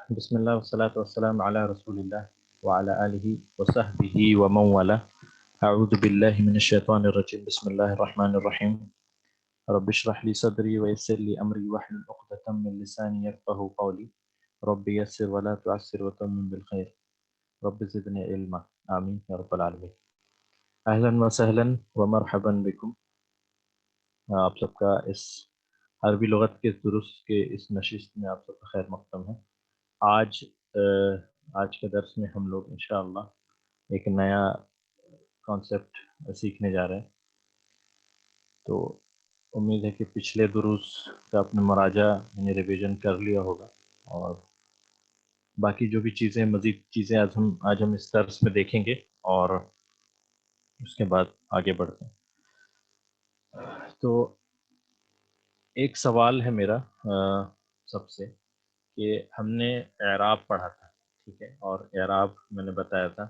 بسم الله والصلاة والسلام على رسول الله وعلى آله وصحبه ومن والاه. أعوذ بالله من الشيطان الرجيم. بسم الله الرحمن الرحيم. رب اشرح لي صدري ويسر لي أمري واحلل عقدة من لساني يفقهوا قولي. رب يسر ولا تعسر وتمم بالخير. رب زدني علما. آمين يا رب العالمين. أهلا وسهلا ومرحبا بكم. آپ سب کا اس عربی لغت کے درست کے اس نشست میں آپ سب کا خیر مقدم ہے. آج کے درس میں ہم لوگ انشاءاللہ ایک نیا کانسیپٹ سیکھنے جا رہے ہیں. تو امید ہے کہ پچھلے دروس کا اپنے مراجعہ یعنی ریویژن کر لیا ہوگا، اور باقی جو بھی چیزیں مزید چیزیں آج ہم اس درس میں دیکھیں گے اور اس کے بعد آگے بڑھتے ہیں. تو ایک سوال ہے میرا سب سے کہ ہم نے اعراب پڑھا تھا، ٹھیک ہے، اور اعراب میں نے بتایا تھا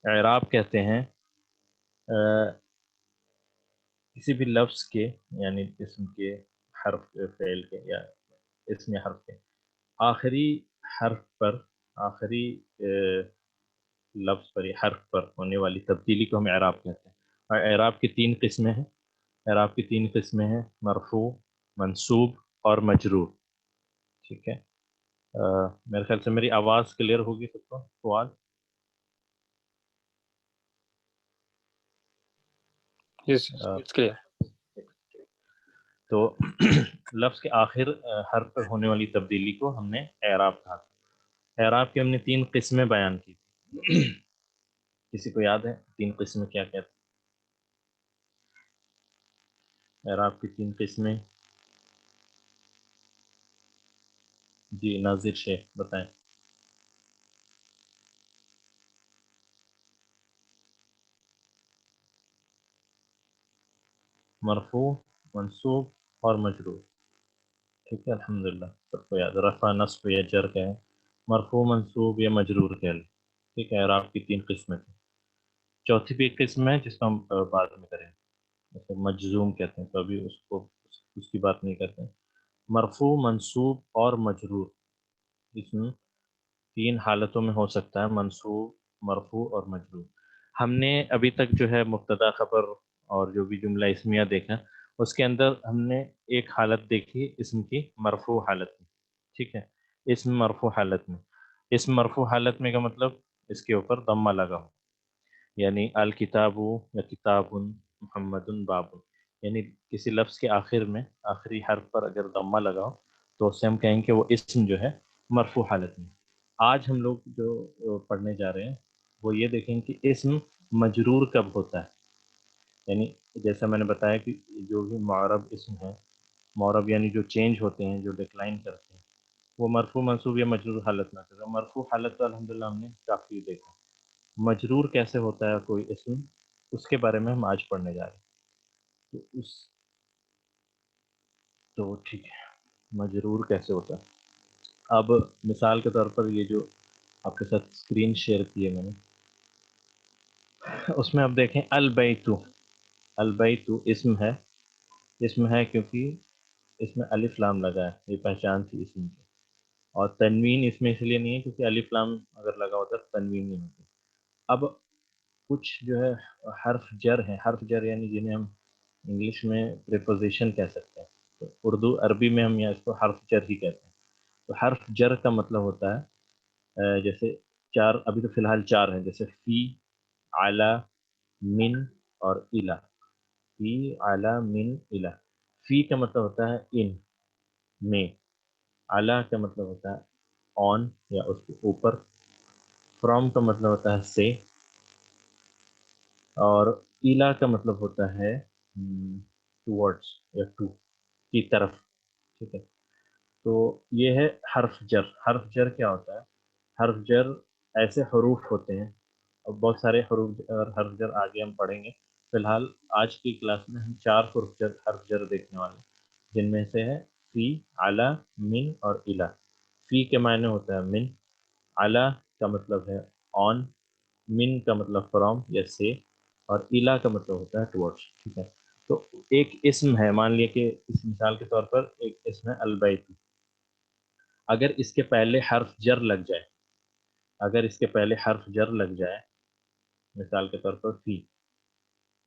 اعراب کہتے ہیں کسی بھی لفظ کے یعنی اسم کے، حرف فعل کے یا اسم حرف کے آخری حرف پر، آخری لفظ پر یا حرف پر ہونے والی تبدیلی کو ہم اعراب کہتے ہیں. اور اعراب کی تین قسمیں ہیں. اعراب کی تین قسمیں ہیں: مرفوع، منصوب اور مجرور. ٹھیک ہے، میرے خیال سے میری آواز کلیئر ہوگی سب کو. سوال؟ Yes, it's clear. تو لفظ کے آخر حرف پر ہونے والی تبدیلی کو ہم نے اعراب کہا. اعراب کی ہم نے تین قسمیں بیان کی تھی. کسی کو یاد ہے تین قسمیں کیا کہتے ہیں؟ اعراب کی تین قسمیں. جی ناظر شیخ بتائیں. مرفوع، منصوب اور مجرور. ٹھیک ہے، الحمدللہ سب کو یاد. رفع، نصب یا جر کہیں، مرفوع، منصوب یا مجرور کہہ لیں. ٹھیک ہے، اعراب کی تین قسمیں تھیں. چوتھی بھی ایک قسم ہے جس کو ہم بعد میں کریں، جیسے مجزوم کہتے ہیں، تو ابھی اس کی بات نہیں کرتے ہیں. مرفوع، منصوب اور مجرور اس میں تین حالتوں میں ہو سکتا ہے: منصوب، مرفوع اور مجرور. ہم نے ابھی تک جو ہے مبتدا، خبر اور جو بھی جملہ اسمیہ دیکھا، اس کے اندر ہم نے ایک حالت دیکھی اسم کی، مرفوع حالت میں. ٹھیک ہے، اسم مرفوع حالت میں. اسم مرفوع حالت میں کا مطلب اس کے اوپر ضمہ لگا ہو، یعنی الکتاب یا کتاب، محمد باب. یعنی کسی لفظ کے آخر میں آخری حرف پر اگر ضمہ لگا ہو تو اس سے ہم کہیں کہ وہ اسم جو ہے مرفوع حالت میں. آج ہم لوگ جو پڑھنے جا رہے ہیں وہ یہ دیکھیں کہ اسم مجرور کب ہوتا ہے. یعنی جیسا میں نے بتایا کہ جو بھی معرب اسم ہے، معرب یعنی جو چینج ہوتے ہیں، جو ڈکلائن کرتے ہیں، وہ مرفوع، منصوب یا مجرور حالت میں آتے ہیں. مرفوع حالت تو الحمدللہ ہم نے کافی دیکھا. مجرور کیسے ہوتا ہے کوئی اسم، اس کے بارے میں ہم آج پڑھنے جا رہے ہیں. تو ٹھیک ہے، مجرور کیسے ہوتا ہے. اب مثال کے طور پر یہ جو آپ کے ساتھ اسکرین شیئر کی ہے میں نے، اس میں آپ دیکھیں البیت. البیت اسم ہے. اسم ہے کیونکہ اس میں الف لام لگا ہے، یہ پہچان تھی اسم کی. اور تنوین اس میں اس لیے نہیں ہے کیونکہ الف لام اگر لگا ہوتا ہے تنوین نہیں ہوتی. اب کچھ جو ہے حرف جر ہیں، حرف جر یعنی جنہیں ہم انگلش میں پریپوزیشن کہہ سکتے ہیں، تو اردو عربی میں ہم اس کو حرف جر ہی کہتے ہیں. تو حرف جر کا مطلب ہوتا ہے جیسے چار، ابھی تو فی الحال چار ہیں، جیسے فی، علی، من اور الا. فی، علی، من، الا. فی کا مطلب ہوتا ہے ان، میں. علی کا مطلب ہوتا ہے آن یا اس کے اوپر. فرام کا مطلب ہوتا ہے سے. اور الا کا مطلب ہوتا ہے ٹورڈس یا ٹو، کی طرف. ٹھیک ہے، تو یہ ہے حرف جر. حرف جر کیا ہوتا ہے؟ حرف جر ایسے حروف ہوتے ہیں، اور بہت سارے حرف جر آگے ہم پڑھیں گے. فی الحال آج کی کلاس میں ہم چار حرف جر دیکھنے والے ہیں، جن میں سے ہے فی، علی، من اور الا. فی کے معنی ہوتا ہے من، علی کا مطلب ہے آن، من کا مطلب فرام یا سے، اور الا کا مطلب ہوتا ہے ٹورڈس. ٹھیک ہے، تو ایک اسم ہے، مان لیا کہ اس مثال کے طور پر ایک اسم ہے البیت. اگر اس کے پہلے حرف جر لگ جائے، اگر اس کے پہلے حرف جر لگ جائے، مثال کے طور پر فی،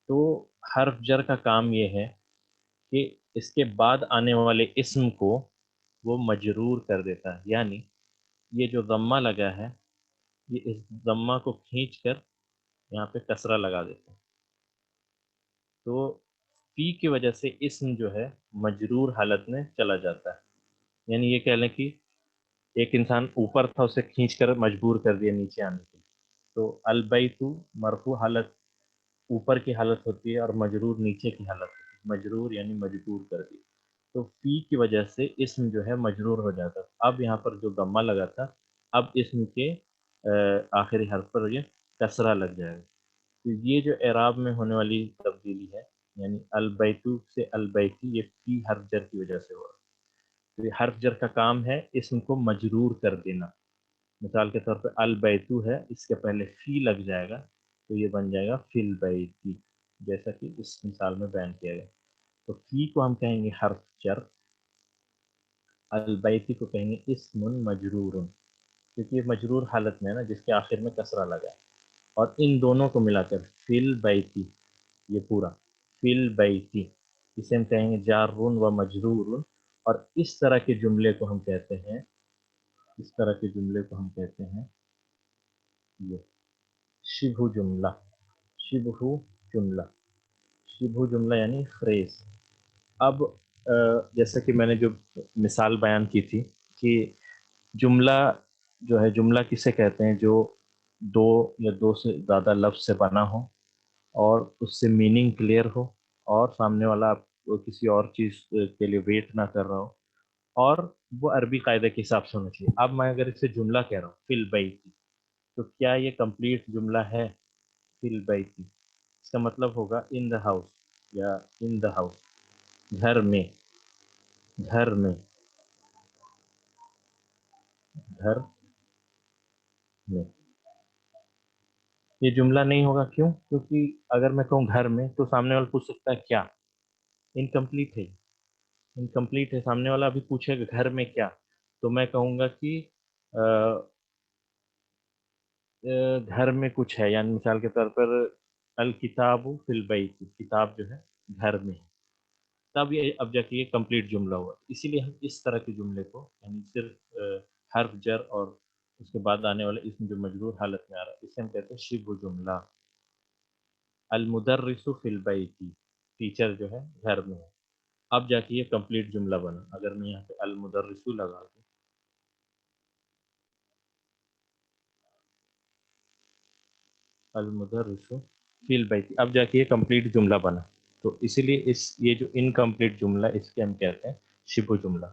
تو حرف جر کا کام یہ ہے کہ اس کے بعد آنے والے اسم کو وہ مجرور کر دیتا ہے، یعنی یہ جو ضمہ لگا ہے یہ اس ضمہ کو کھینچ کر یہاں پہ کسرہ لگا دیتا ہے، تو فی کی وجہ سے اسم جو ہے مجرور حالت میں چلا جاتا ہے، یعنی یہ کہہ لیں کہ ایک انسان اوپر تھا، اسے کھینچ کر مجبور کر دیا نیچے آنے کے لیے، تو البیت مرفوع حالت اوپر کی حالت ہوتی ہے اور مجرور نیچے کی حالت ہوتی ہے، مجرور یعنی مجبور کر دی، تو فی کی وجہ سے اسم جو ہے مجرور ہو جاتا ہے۔ اب یہاں پر جو ضمہ لگا تھا، اب اسم کے آخری حرف پر یہ کسرہ لگ جائے گا، تو یہ جو اعراب میں ہونے والی تبدیلی ہے، یعنی البیتو سے البیتی، یہ فی حرف جر کی وجہ سے ہوا، تو یہ حرف جر کا کام ہے اسم کو مجرور کر دینا۔ مثال کے طور پہ البیتو ہے، اس کے پہلے فی لگ جائے گا تو یہ بن جائے گا فی البیتی، جیسا کہ اس مثال میں بیان کیا گیا، تو فی کو ہم کہیں گے حرف جر، البیتی کو کہیں گے اسم مجرور، کیونکہ یہ مجرور حالت میں ہے نا، جس کے آخر میں کسرہ لگا ہے، اور ان دونوں کو ملا کر فی البیتی، یہ پورا فی البیتی، اسے ہم کہیں گے جار و مجرور، اور اس طرح کے جملے کو ہم کہتے ہیں، اس طرح کے جملے کو ہم کہتے ہیں یہ شبہ جملہ، شبہ جملہ، شبہ جملہ یعنی فریز۔ اب جیسا کہ میں نے جو مثال بیان کی تھی کہ جملہ جو ہے، جملہ کسے کہتے ہیں جو دو یا دو سے زیادہ لفظ سے بنا ہو اور اس سے میننگ کلیئر ہو، اور سامنے والا آپ کو کسی اور چیز کے لیے ویٹ نہ کر رہا ہو، اور وہ عربی قاعدے کے حساب سے ہونا چاہیے۔ اب میں اگر اسے جملہ کہہ رہا ہوں فی البیت، تو کیا یہ کمپلیٹ جملہ ہے؟ فی البیت اس کا مطلب ہوگا ان دا ہاؤس، یا ان دا ہاؤس، گھر میں، گھر میں، گھر میں، یہ جملہ نہیں ہوگا، کیوں؟ کیونکہ اگر میں کہوں گھر میں تو سامنے والا پوچھ سکتا ہے کیا، انکمپلیٹ ہے، انکمپلیٹ ہے، سامنے والا ابھی پوچھے گا گھر میں کیا، تو میں کہوں گا کہ گھر میں کچھ ہے، یعنی مثال کے طور پر الکتاب فی البیت، کتاب جو ہے گھر میں ہے، تب یہ اب جا کے یہ کمپلیٹ جملہ ہوا۔ اسی لیے ہم اس طرح کے جملے کو، یعنی صرف حرف جر اور اس کے بعد آنے والے اسم جو مجرور حالت میں آ رہا ہے، اسے ہم کہتے ہیں شبہ جملہ۔ المدرس فی البیت، ٹیچر جو ہے گھر میں ہے، اب جا کے یہ کمپلیٹ جملہ بنا۔ اگر میں یہاں پہ المدرس لگا دوں، المدرس فی البیت، اب جا کے یہ کمپلیٹ جملہ بنا، تو اسی لیے یہ جو انکمپلیٹ جملہ، اس کے ہم کہتے ہیں شبہ جملہ۔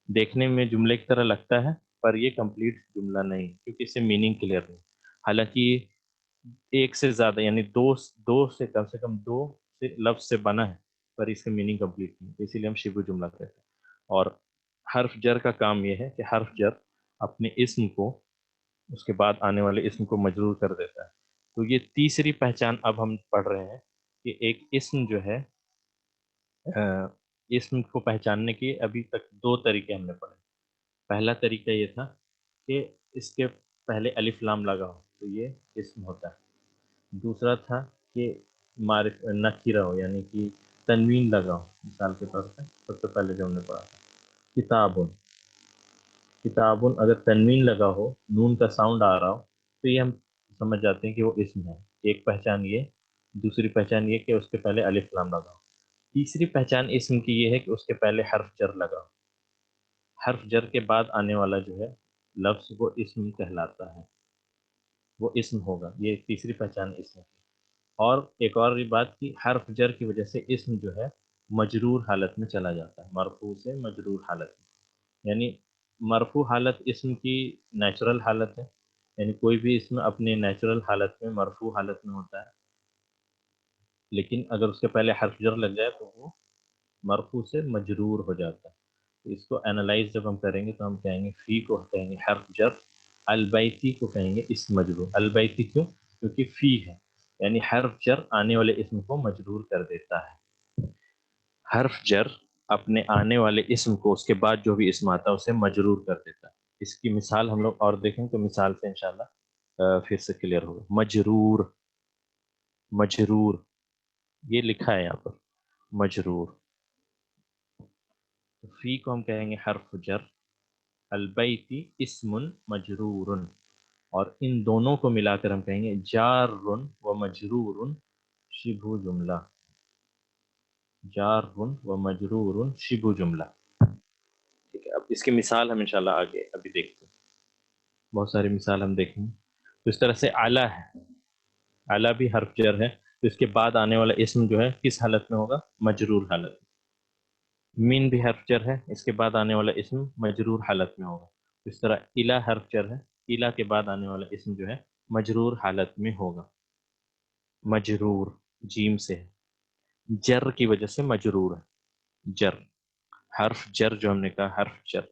دیکھنے میں جملے کی طرح لگتا ہے پر یہ کمپلیٹ جملہ نہیں، کیونکہ اس سے میننگ کلیئر نہیں، حالانکہ یہ ایک سے زیادہ، یعنی دو سے کم دو سے لفظ سے بنا ہے، پر اس کی میننگ کمپلیٹ نہیں، اسی لیے ہم شبہ جملہ کہتے ہیں۔ اور حرف جر کا کام یہ ہے کہ حرف جر اپنے اسم کو، اس کے بعد آنے والے اسم کو مجرور کر دیتا ہے، تو یہ تیسری پہچان اب ہم پڑھ رہے ہیں کہ ایک اسم جو ہے، اسم کو پہچاننے کے ابھی تک دو طریقے ہم نے پڑھے۔ پہلا طریقہ یہ تھا کہ اس کے پہلے الف لام لگا ہو تو یہ اسم ہوتا ہے، دوسرا تھا کہ معرف نکرہ ہو، یعنی کہ تنوین لگا ہو، مثال کے طور پہ سب سے پہلے جو ہم نے پڑھا تھا کتابن، کتابن اگر تنوین لگا ہو، نون کا ساؤنڈ آ رہا ہو، تو یہ ہم سمجھ جاتے ہیں کہ وہ اسم ہے، ایک پہچان یہ۔ دوسری پہچان یہ کہ اس کے پہلے الف لام لگا ہو۔ تیسری پہچان اسم کی یہ ہے کہ اس کے پہلے حرف جر لگا ہو، حرف جر کے بعد آنے والا جو ہے لفظ وہ اسم کہلاتا ہے، وہ اسم ہوگا، یہ تیسری پہچان اسم کی۔ اور ایک اور بھی بات کہ حرف جر کی وجہ سے اسم جو ہے مجرور حالت میں چلا جاتا ہے، مرفوع سے مجرور حالت میں، یعنی مرفوع حالت اسم کی نیچرل حالت ہے، یعنی کوئی بھی اسم اپنے نیچرل حالت میں مرفوع حالت میں ہوتا ہے، لیکن اگر اس کے پہلے حرف جر لگ جائے تو وہ مرفوع سے مجرور ہو جاتا ہے۔ تو اس کو انالائز جب ہم کریں گے تو ہم کہیں گے فی کو کہیں گے حرف جر، البیتی کو کہیں گے اسم مجرور۔ البیتی کیوں؟ کیونکہ فی ہے، یعنی حرف جر آنے والے اسم کو مجرور کر دیتا ہے۔ حرف جر اپنے آنے والے اسم کو اس کے بعد جو بھی اسم آتا ہے اسے مجرور کر دیتا ہے. اس کی مثال ہم لوگ اور دیکھیں تو مثال سے انشاءاللہ پھر سے کلیئر ہوگا. مجرور، مجرور یہ لکھا ہے یہاں پر مجرور. فی کو ہم کہیں گے حرف جر، البیتی اسم مجرور، اور ان دونوں کو ملا کر ہم کہیں گے جار و مجرور شبہ جملہ. جار و مجرور شبہ جملہ. ٹھیک ہے، اب اس کی مثال ہم انشاءاللہ آگے ابھی دیکھتے ہیں. بہت ساری مثال ہم دیکھیں گے. تو اس طرح سے اعلیٰ ہے، اعلیٰ بھی حرف جر ہے، تو اس کے بعد آنے والا اسم جو ہے کس حالت میں ہوگا؟ مجرور حالت میں. من بھی حرف جر ہے، اس کے بعد آنے والا اسم مجرور حالت میں ہوگا. اس طرح الہ حرف جر ہے، الہ کے بعد آنے والا اسم جو ہے مجرور حالت میں ہوگا. مجرور جیم سے ہے، جر کی وجہ سے مجرور ہے. جر حرف جر جو ہم نے کہا حرف جر،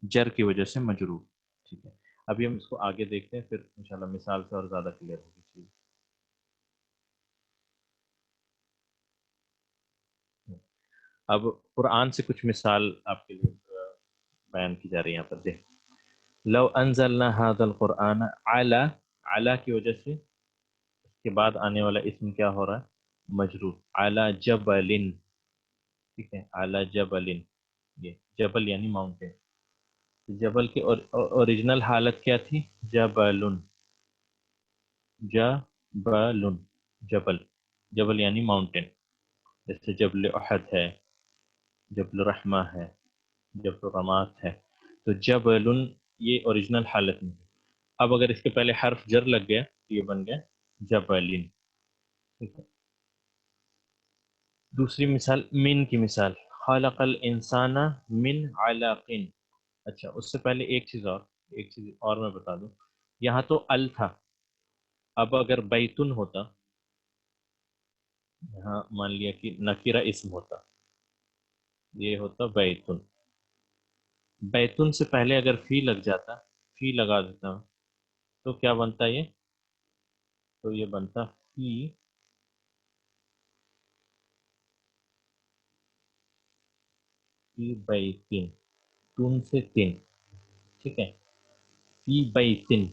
جر کی وجہ سے مجرور. ٹھیک ہے، ابھی ہم اس کو آگے دیکھتے ہیں، پھر انشاءاللہ مثال سے اور زیادہ کلیئر ہوگی چیز. اب قرآن سے کچھ مثال آپ کے لیے بیان کی جا رہی ہے یہاں پر. دیکھ، لو انزلنا هذا القرآن على، على کی وجہ سے اس کے بعد آنے والا اسم کیا ہو رہا ہے؟ مجرور. على جبل، ٹھیک ہے، على جبل، یہ جبل یعنی ماؤنٹین. جبل کی اوریجنل حالت کیا تھی؟ جبل، جبل، جبل، جبل یعنی ماؤنٹین. جیسے جبل احد ہے، جبل رحمہ ہے، جبل رمات ہے. تو جبل یہ اوریجنل حالت میں. اب اگر اس کے پہلے حرف جر لگ گیا تو یہ بن گیا جبلین. ٹھیک ہے. دوسری مثال من کی مثال، خلق الانسان من علق. اچھا اس سے پہلے ایک چیز اور میں بتا دوں. یہاں تو ال تھا، اب اگر بیتن ہوتا، یہاں مان لیا کہ نکیرہ اسم ہوتا، یہ ہوتا بیتن. بیتن سے پہلے اگر فی لگ جاتا، فی لگا دیتا ہوں تو کیا بنتا یہ؟ تو یہ بنتا فی بیتن، تن سے تن. ٹھیک ہے، فی بیتن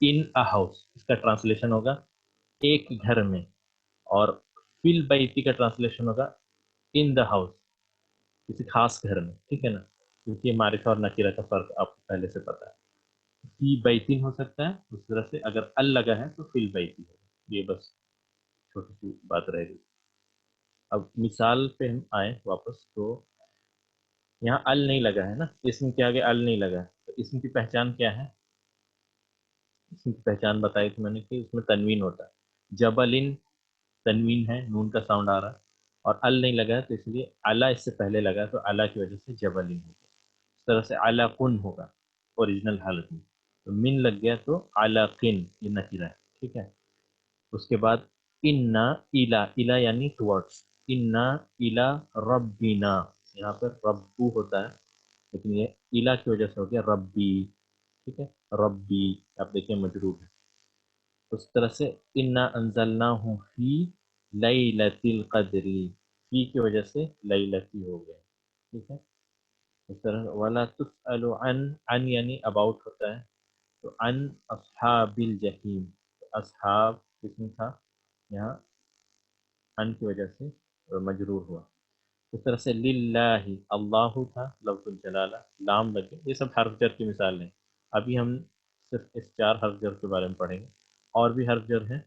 ان ا ہاؤس، اس کا ٹرانسلیشن ہوگا ایک گھر میں. اور فی البیتی کا ٹرانسلیشن ہوگا ان دا ہاؤس، کسی خاص گھر میں. ٹھیک ہے نا، کیونکہ معرفہ اور نکیرہ کا فرق آپ کو پہلے سے پتا ہے. فی بیتن ہو سکتا ہے، اس طرح سے اگر ال لگا ہے تو فی البیتی ہوگا. یہ بس چھوٹی سی بات رہ گئی. اب مثال پہ ہم آئیں واپس. تو یہاں ال نہیں لگا ہے نا، اسم کے آگے ال نہیں لگا ہے، تو اسم کی پہچان کیا ہے؟ اسم کی پہچان بتائی تھی میں نے کہ اس میں تنوین ہوتا ہے. جبلن تنوین ہے، نون کا ساؤنڈ آ رہا ہے، اور ال نہیں لگا ہے تو اس لیے اعلیٰ اس سے پہلے لگا ہے، تو اعلیٰ کی وجہ سے جبلن ہوگا. اس طرح سے علاقن ہوگا اوریجنل حالت میں. تو من لگ گیا تو علاقن یہ نکیرہ ہے. ٹھیک ہے. اس کے بعد انا الا، الا یعنی ٹورڈس. انا الا ربنا، یہاں پر ربو ہوتا ہے لیکن یہ الا کی وجہ سے ہو گیا ربی. ٹھیک ہے، ربی آپ دیکھیں مجرور ہے. اس طرح سے انا انزلناہ فی لیلۃ القدر، فی کی وجہ سے لیلتی ہو گیا. ٹھیک ہے. اس طرح ولا تسأل عن یعنی اباؤٹ ہوتا ہے، تو عن اصحاب الجحیم، اصحاب کس میں تھا؟ یہاں ان کی وجہ سے مجرور ہوا. اس طرح سے للہ، اللہ تھا لفظ الجلالہ، لام لگے. یہ سب حرف جر کی مثال ہیں. ابھی ہم صرف اس 4 حرف جر کے بارے میں پڑھیں گے. اور بھی حرف جر ہیں،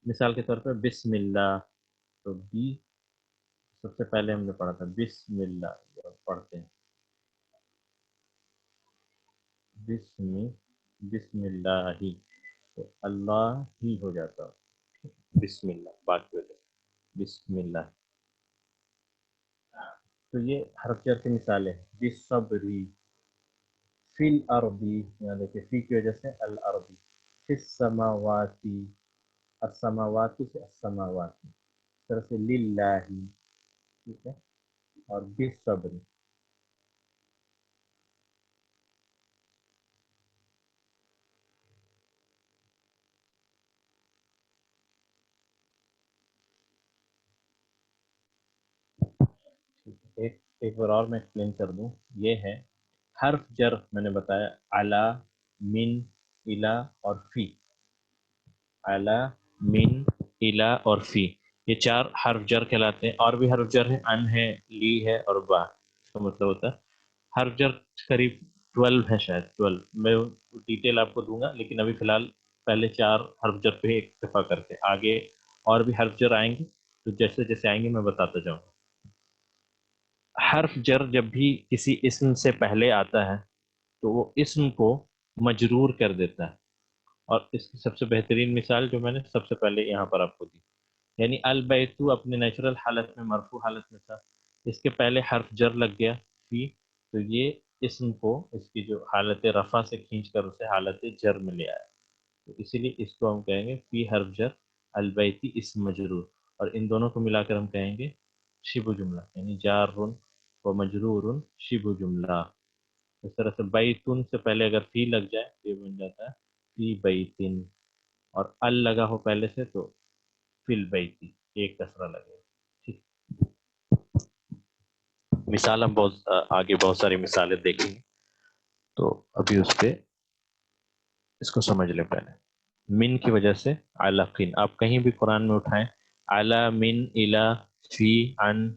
مثال کے طور پہ بسم اللہ. تو بی سب سے پہلے ہم نے پڑھا تھا بسم اللہ، پڑھتے ہیں بسم اللہ ہی، تو اللہ ہی ہو جاتا. بسم اللہ بات کی وجہ سے بسم اللہ. تو یہ حرف جر کی مثالیں ہیں. بصبری، فی الارضی، یہاں دیکھیں فی کی وجہ سے الارضی. فی السماواتی، السماواتی سے السماواتی. اس طرح سے للہ، ٹھیک ہے. اور بصبری. ٹھیک ہے. ایک ایک بار اور میں ایکسپلین کر دوں. یہ ہے حرف جر، میں نے بتایا علا، من، الا اور فی. علا، من، الا اور فی، یہ 4 حرف جر کہلاتے ہیں. اور بھی حرف جر ہیں، ان ہے، لی ہے اور با. اس کا مطلب ہوتا ہے حرف جر قریب 12 ہے، شاید 12. میں ڈیٹیل آپ کو دوں گا، لیکن ابھی فی الحال پہلے 4 حرف جر پہ اکتفا کرتے ہیں. آگے اور بھی حرف جر آئیں گے، تو جیسے جیسے آئیں گے میں بتاتا جاؤں گا. حرف جر جب بھی کسی اسم سے پہلے آتا ہے تو وہ اسم کو مجرور کر دیتا ہے. اور اس کی سب سے بہترین مثال جو میں نے سب سے پہلے یہاں پر آپ کو دی، یعنی البیتو اپنے نیچرل حالت میں مرفوع حالت میں تھا، اس کے پہلے حرف جر لگ گیا فی، تو یہ اسم کو اس کی جو حالت رفع سے کھینچ کر اسے حالت جر میں لے آیا. تو اسی لیے اس کو ہم کہیں گے فی حرف جر البیتی اسم مجرور. اور ان دونوں کو ملا کر ہم کہیں گے شبہ جملہ، یعنی جار و مجرور شبہ جملہ. اس طرح سے بیتن سے پہلے اگر فی لگ جائے تو یہ بن جاتا ہے فی بیتن، اور ال لگا ہو پہلے سے تو فی البیتی، ایک کسرہ لگے. ٹھیک، مثال ہم بہت آگے بہت ساری مثالیں دیکھیں گے، تو ابھی اس پہ اس کو سمجھ لیں. پہلے من کی وجہ سے علقین، آپ کہیں بھی قرآن میں اٹھائیں علا، من، الا، فی، عن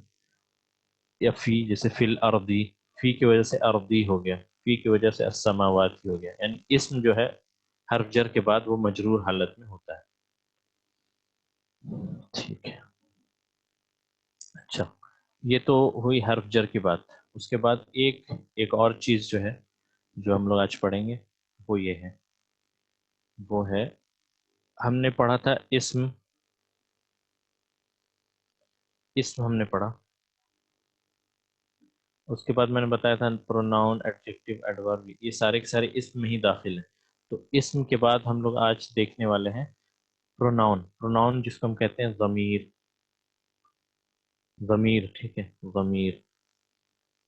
یا فی، جیسے فی الارضی، فی کی وجہ سے ارضی ہو گیا، فی کی وجہ سے السماواتی ہو گیا. یعنی اسم جو ہے حرف جر کے بعد وہ مجرور حالت میں ہوتا ہے. ٹھیک ہے، اچھا، یہ تو ہوئی حرف جر کی بات. اس کے بعد ایک اور چیز جو ہے جو ہم لوگ آج پڑھیں گے وہ یہ ہے، وہ ہے ہم نے پڑھا تھا اسم ہم نے پڑھا. اس کے بعد میں نے بتایا تھا پروناؤن، ایڈجیکٹو، ایڈورب، یہ سارے کے سارے اسم میں ہی داخل ہیں. تو اسم کے بعد ہم لوگ آج دیکھنے والے ہیں پروناؤن. پروناؤن جس کو ہم کہتے ہیں ضمیر. ضمیر، ٹھیک ہے، ضمیر.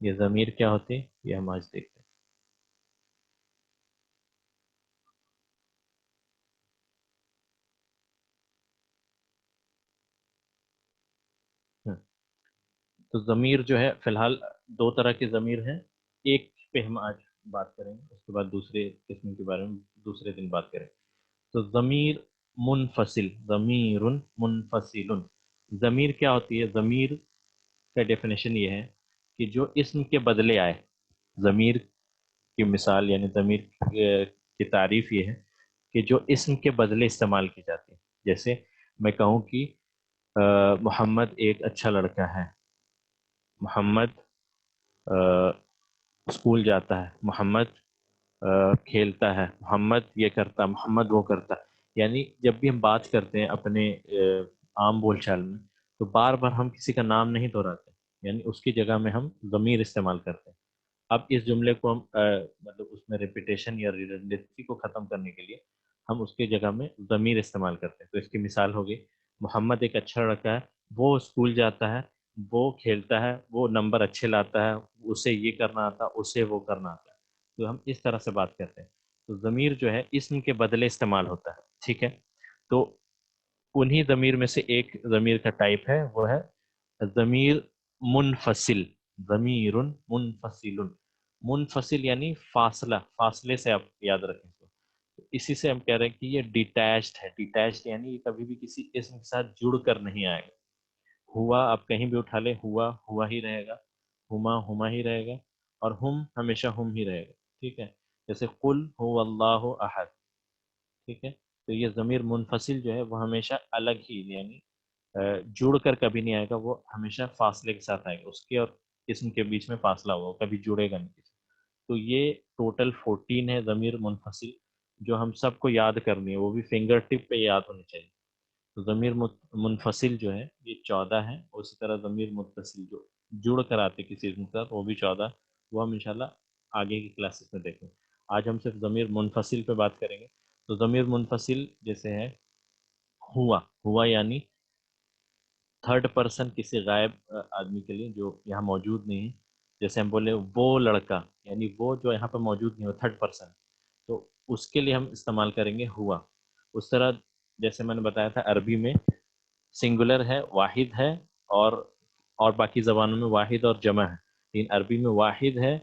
یہ ضمیر کیا ہوتی ہے یہ ہم آج دیکھتے ہیں. تو ضمیر جو ہے فی الحال 2 طرح کے ضمیر ہیں. ایک پہ ہم آج بات کریں گے، اس کے بعد دوسرے قسم کے بارے میں دوسرے دن بات کریں گے. تو ضمیر منفصل، ضمیر منفصل. ضمیر کیا ہوتی ہے؟ ضمیر کا ڈیفینیشن یہ ہے کہ جو اسم کے بدلے آئے. ضمیر کی مثال یعنی ضمیر کی تعریف یہ ہے کہ جو اسم کے بدلے استعمال کی جاتی ہے. جیسے میں کہوں کہ محمد ایک اچھا لڑکا ہے، محمد اسکول جاتا ہے، محمد کھیلتا ہے، محمد یہ کرتا، محمد وہ کرتا. یعنی جب بھی ہم بات کرتے ہیں اپنے عام بول چال میں تو بار بار ہم کسی کا نام نہیں دہراتے، یعنی اس کی جگہ میں ہم ضمیر استعمال کرتے ہیں. اب اس جملے کو ہم مطلب اس میں ریپیٹیشن یا ریڈنڈنسی کو ختم کرنے کے لیے ہم اس کی جگہ میں ضمیر استعمال کرتے ہیں. تو اس کی مثال ہوگی محمد ایک اچھا لڑکا ہے، وہ اسکول جاتا ہے، وہ کھیلتا ہے، وہ نمبر اچھے لاتا ہے، اسے یہ کرنا آتا، اسے وہ کرنا آتا ہے. تو ہم اس طرح سے بات کرتے ہیں. تو ضمیر جو ہے اسم کے بدلے استعمال ہوتا ہے. ٹھیک ہے، تو انہی ضمیر میں سے ایک ضمیر کا ٹائپ ہے، وہ ہے ضمیر منفصل. ضمیر منفصل. منفصل یعنی فاصلہ، فاصلے سے آپ یاد رکھیں اس کو. تو اسی سے ہم کہہ رہے ہیں کہ یہ ڈیٹیچڈ ہے. ڈیٹیچڈ یعنی یہ کبھی بھی کسی اسم کے ساتھ جڑ کر نہیں آئے گا. ہوا آپ کہیں بھی اٹھا لیں، ہوا ہوا ہی رہے گا، ہما ہما ہی رہے گا، اور ہم ہمیشہ ہم ہی رہے گا. ٹھیک ہے، جیسے قل هو اللہ احد. ٹھیک ہے، تو یہ ضمیر منفصل جو ہے وہ ہمیشہ الگ ہی، یعنی جڑ کر کبھی نہیں آئے گا، وہ ہمیشہ فاصلے کے ساتھ آئے گا. اس کے اور اسم کے بیچ میں فاصلہ ہوا، کبھی جڑے گا نہیں. تو یہ ٹوٹل 14 ہے ضمیر منفصل جو ہم سب کو یاد کرنی ہے، وہ بھی فنگر ٹپ پہ یاد ہونی چاہیے. تو ضمیر منفصل جو ہے یہ 14 ہے. اسی طرح ضمیر متصل جو جڑ کر آتے کسی اسم کے ساتھ وہ بھی 14. وہ ہم انشاءاللہ آگے کی کلاسز میں دیکھیں. آج ہم صرف ضمیر منفصل پہ بات کریں گے. تو ضمیر منفصل جیسے ہے ہوا. ہوا یعنی تھرڈ پرسن کسی غائب آدمی کے لیے جو یہاں موجود نہیں ہے. جیسے ہم بولے وہ لڑکا، یعنی وہ جو یہاں پہ موجود نہیں ہو، تھرڈ پرسن، تو اس کے لیے ہم استعمال کریں گے ہوا. اس طرح جیسے میں نے بتایا تھا عربی میں سنگولر ہے، واحد ہے، اور باقی زبانوں میں واحد اور جمع ہے. لیکن عربی میں واحد ہے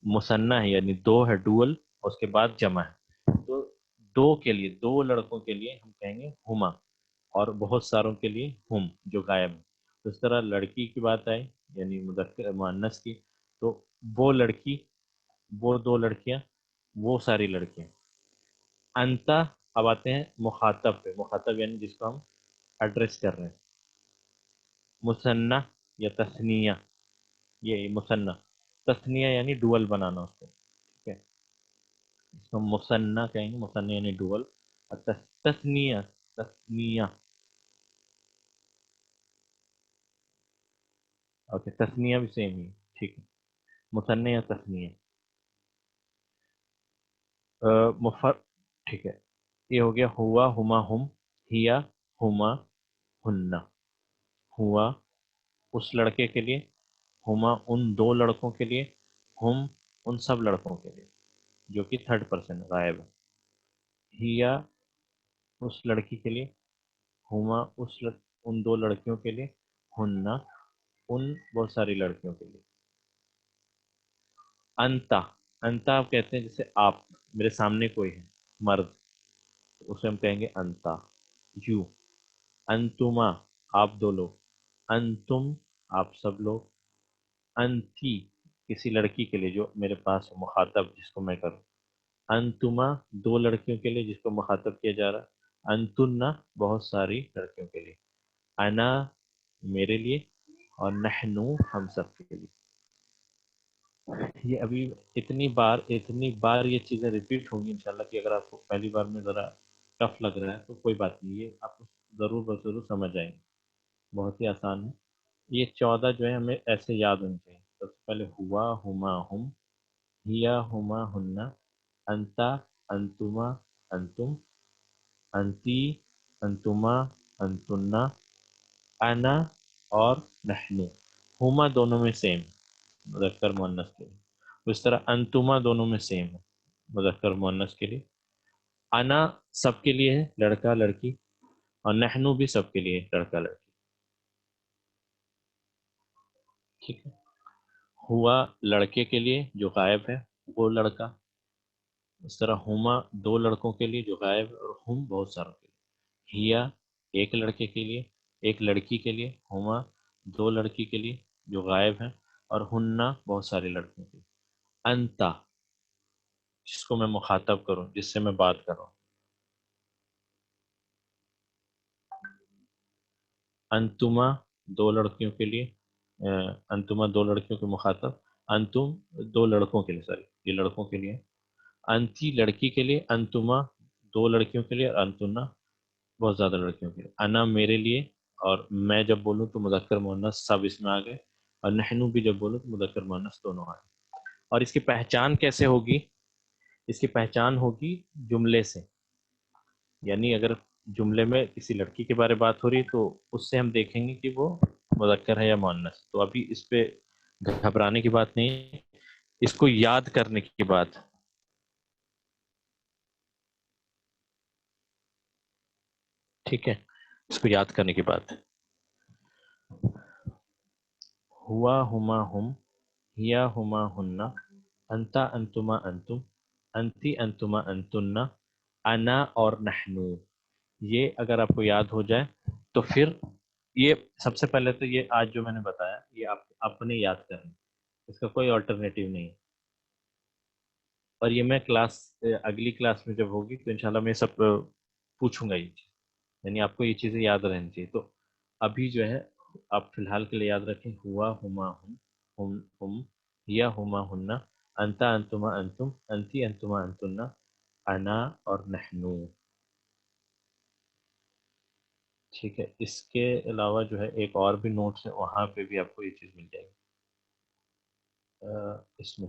مثنیٰ ہے یعنی دو ہے ڈوول، اس کے بعد جمع ہے. تو دو کے لیے، دو لڑکوں کے لیے ہم کہیں گے ہما، اور بہت ساروں کے لیے ہم جو غائب ہیں. تو اس طرح لڑکی کی بات آئی یعنی مذکر مؤنث کی، تو وہ لڑکی، وہ دو لڑکیاں، وہ ساری لڑکیاں. انتا، اب آتے ہیں مخاطب پہ. مخاطب یعنی جس کو ہم ایڈریس کر رہے ہیں. مثنیٰ یا تثنیہ، یہ مثنیٰ. تثنیہ یعنی ڈوول بنانا اس کو، ٹھیک ہے. اس کو مثنیٰ کہیں گے، مثنیٰ یعنی ڈوول. اور تثنیہ، تثنیہ، اوکے تثنیہ بھی سیم ہی ہے، ٹھیک ہے. مثنیہ یا تثنیہ. ٹھیک ہے. یہ ہو گیا ہوا، ہما، ہم، ہیا، ہما، ہننا. ہوا اس لڑکے کے لیے، ہما ان دو لڑکوں کے لیے، ہم ان سب لڑکوں کے لیے جو کہ تھرڈ پرسن غائب ہے. ہیا اس لڑکی کے لیے، ہما ان دو لڑکیوں کے لیے، ہننا ان بہت ساری لڑکیوں کے لیے. انتا، انتا آپ کہتے ہیں جیسے آپ، میرے سامنے کوئی ہے مرد، اسے ہم کہیں گے انتا. یو. انتما آپ دو لوگ، انتم آپ سب لوگ. انتی کسی لڑکی کے لیے جو میرے پاس مخاطب جس کو میں کروں. انتما دو لڑکیوں کے لیے جس کو مخاطب کیا جا رہا. انتنا بہت ساری لڑکیوں کے لیے. انا میرے لیے، اور نحنو ہم سب کے لیے. یہ ابھی اتنی بار یہ چیزیں ریپیٹ ہوں گی انشاءاللہ کہ اگر آپ کو پہلی بار میں ذرا ٹف لگ رہا ہے تو کوئی بات نہیں، یہ آپ ضرور سمجھ جائیں گے. بہت ہی آسان ہے. یہ 14 جو ہے ہمیں ایسے یاد ہونی چاہیے. سب سے پہلے ہوا، ہما، ہم، ہیا، ہما، ہننا، انتا، انتما، انتم، انتی، انتما، انتنا، انا اور نحنو. ہما دونوں میں سیم، مذکر مؤنث کے لیے. اس طرح انتما دونوں میں سیم ہے، مذکر مؤنث کے لیے. انا سب کے لیے ہے، لڑکا لڑکی. اور نحنو بھی سب کے لیے ہے، لڑکا لڑکی. ٹھیک ہے. ہوا لڑکے کے لیے جو غائب ہے، وہ لڑکا. اس طرح ہما دو لڑکوں کے لیے جو غائب ہے، اور ہم بہت ساروں کے لیے. ہیا ایک لڑکے کے لیے، ایک لڑکی کے لیے. ہما دو لڑکی کے لیے جو غائب ہیں، اور ہننا بہت ساری لڑکیوں کے لیے. انتا جس کو میں مخاطب کروں، جس سے میں بات کر رہا ہوں. انتما دو لڑکیوں کے لیے، انتما دو لڑکیوں کے مخاطب. انتم دو لڑکوں کے لیے، سوری یہ لڑکوں کے لیے. انتی لڑکی کے لیے، انتما دو لڑکیوں کے لیے، اور انتنا بہت زیادہ لڑکیوں کے لیے. انا میرے لیے، اور میں جب بولوں تو مذکر مؤنث سب اس میں آ گئے. اور نحنو بھی جب بولوں تو مذکر مؤنث دونوں آ گئے. اور اس کی پہچان کیسے ہوگی؟ اس کی پہچان ہوگی جملے سے. یعنی اگر جملے میں کسی لڑکی کے بارے بات ہو رہی تو اس سے ہم دیکھیں گے کہ وہ مذکر ہے یا مؤنث. تو ابھی اس پہ گھبرانے کی بات نہیں، اس کو یاد کرنے کی بات. ٹھیک ہے، اس کو یاد کرنے کی بات. ہوا، ہما، ہم، ہیا، ہما، ہننا، انتا، انتما، انتم، انتی، انتما، انتنا، انا اور نحنو. یہ اگر آپ کو یاد ہو جائے تو پھر یہ سب سے پہلے تو یہ آج جو میں نے بتایا یہ آپ اپنے یاد کریں، اس کا کوئی آلٹرنیٹیو نہیں ہے. اور یہ میں اگلی کلاس میں جب ہوگی تو انشاءاللہ میں سب پوچھوں گا یہ چیز. یعنی آپ کو یہ چیزیں یاد رہنی چاہیے. تو ابھی جو ہے آپ فی الحال کے لیے یاد رکھیں ہوا، ہما، ہم، ہیا، ہما، ہننا، انتا، انتما، انتم، انتی، انتما، انتنا، انا اور نحنو. ٹھیک ہے. اس کے علاوہ جو ہے ایک اور بھی نوٹس ہے، وہاں پہ بھی آپ کو یہ چیز مل جائے گی. اس میں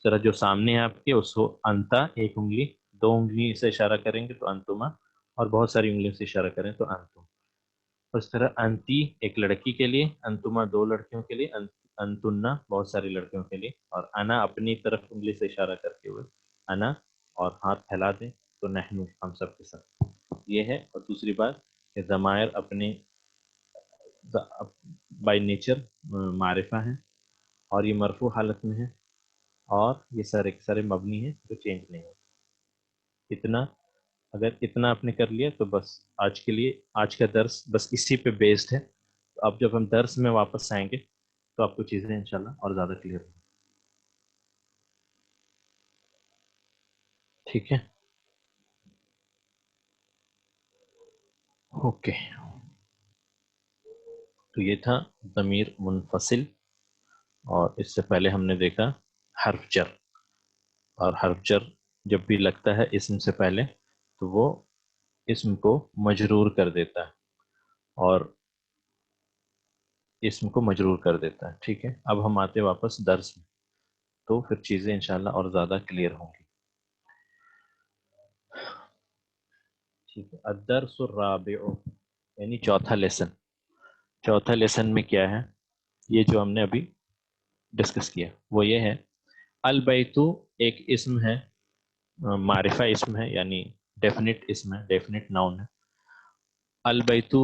اس طرح جو سامنے ہے آپ کے اس کو انتا ایک انگلی، 2 انگلی سے اشارہ کریں گے تو انتما، اور بہت ساری انگلیوں سے اشارہ کریں تو انتم. اس طرح انتی ایک لڑکی کے لیے، انتما 2 لڑکیوں کے لیے، انتنا بہت ساری لڑکیوں کے لیے، اور انا اپنی طرف انگلی سے اشارہ کرتے ہوئے انا، اور ہاتھ پھیلا دیں تو نحنو ہم سب کے ساتھ. یہ ہے. اور دوسری بات کہ ضمائر اپنے بائی نیچر معرفہ ہیں اور یہ مرفوع حالت میں ہے، اور یہ سارے کے سارے مبنی ہیں جو چینج نہیں ہوتے. اتنا اگر اتنا آپ نے کر لیا تو بس آج کے لیے آج کا درس بس اسی پہ بیسڈ ہے. تو اب جب ہم درس میں واپس آئیں گے تو آپ کو چیزیں انشاءاللہ اور زیادہ کلیئر ہوں. ٹھیک ہے، اوکے. تو یہ تھا ضمیر منفصل، اور اس سے پہلے ہم نے دیکھا حرف جر. اور حرف جر جب بھی لگتا ہے اسم سے پہلے تو وہ اسم کو مجرور کر دیتا ہے، اور اسم کو مجرور کر دیتا ہے. ٹھیک ہے، اب ہم آتے واپس درس میں تو پھر چیزیں انشاءاللہ اور زیادہ کلیئر ہوں گی. ٹھیک ہے، الدرس الرابع یعنی چوتھا لیسن. چوتھا لیسن میں کیا ہے، یہ جو ہم نے ابھی ڈسکس کیا وہ یہ ہے، البیتو ایک اسم ہے، معرفہ اسم ہے، یعنی ڈیفینٹ اسم ہے، ڈیفینٹ ناؤن ہے. البیتو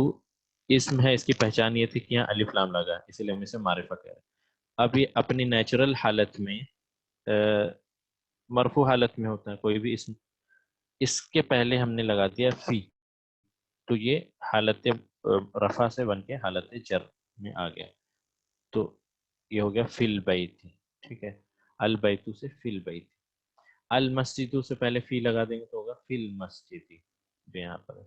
اسم ہے، اس کی پہچان یہ تھی کہ یہاں الف لام لگا ہے، اسی لیے ہم اسے معرفہ کہہ رہے ہیں. اب یہ اپنی نیچرل حالت میں مرفوع حالت میں ہوتا ہے کوئی بھی اسم، اس کے پہلے ہم نے لگا دیا فی، تو یہ حالت رفع سے بن کے حالت جر میں آ گیا. تو یہ ہو گیا فی البیت. ٹھیک ہے، البیتو سے فی البیت. المسجدو سے پہلے فی لگا دیں گے تو ہوگا فی المسجد، جو یہاں پر ہے.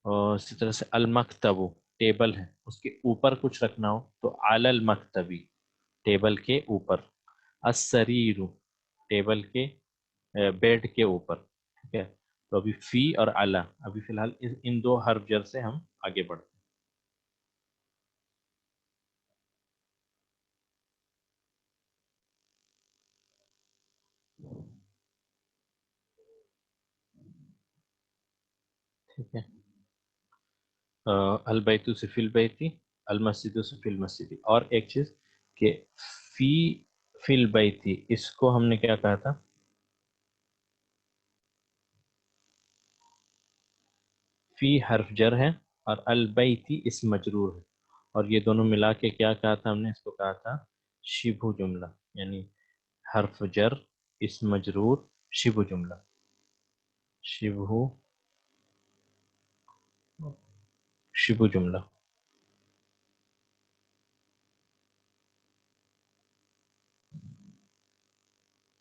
اور اسی طرح سے المکتب ٹیبل ہے، اس کے اوپر کچھ رکھنا ہو تو علی المکتبی ٹیبل کے اوپر. السریر ٹیبل کے بیڈ کے اوپر. ٹھیک ہے، تو ابھی فی اور علی ابھی فی الحال ان 2 حرف جر سے ہم آگے بڑھتے ہیں. ٹھیک ہے، البیتو سے فی البیتی، المسجد سے فی المسجد. اور ایک چیز کہ فی البیتی اس کو ہم نے کیا کہا تھا، فی حرف جر ہے اور البیتی اسم مجرور ہے، اور یہ دونوں ملا کے کیا کہا تھا ہم نے، اس کو کہا تھا شبہ جملہ، یعنی حرف جر اسم مجرور شبہ جملہ. شبہ شبہ جملہ.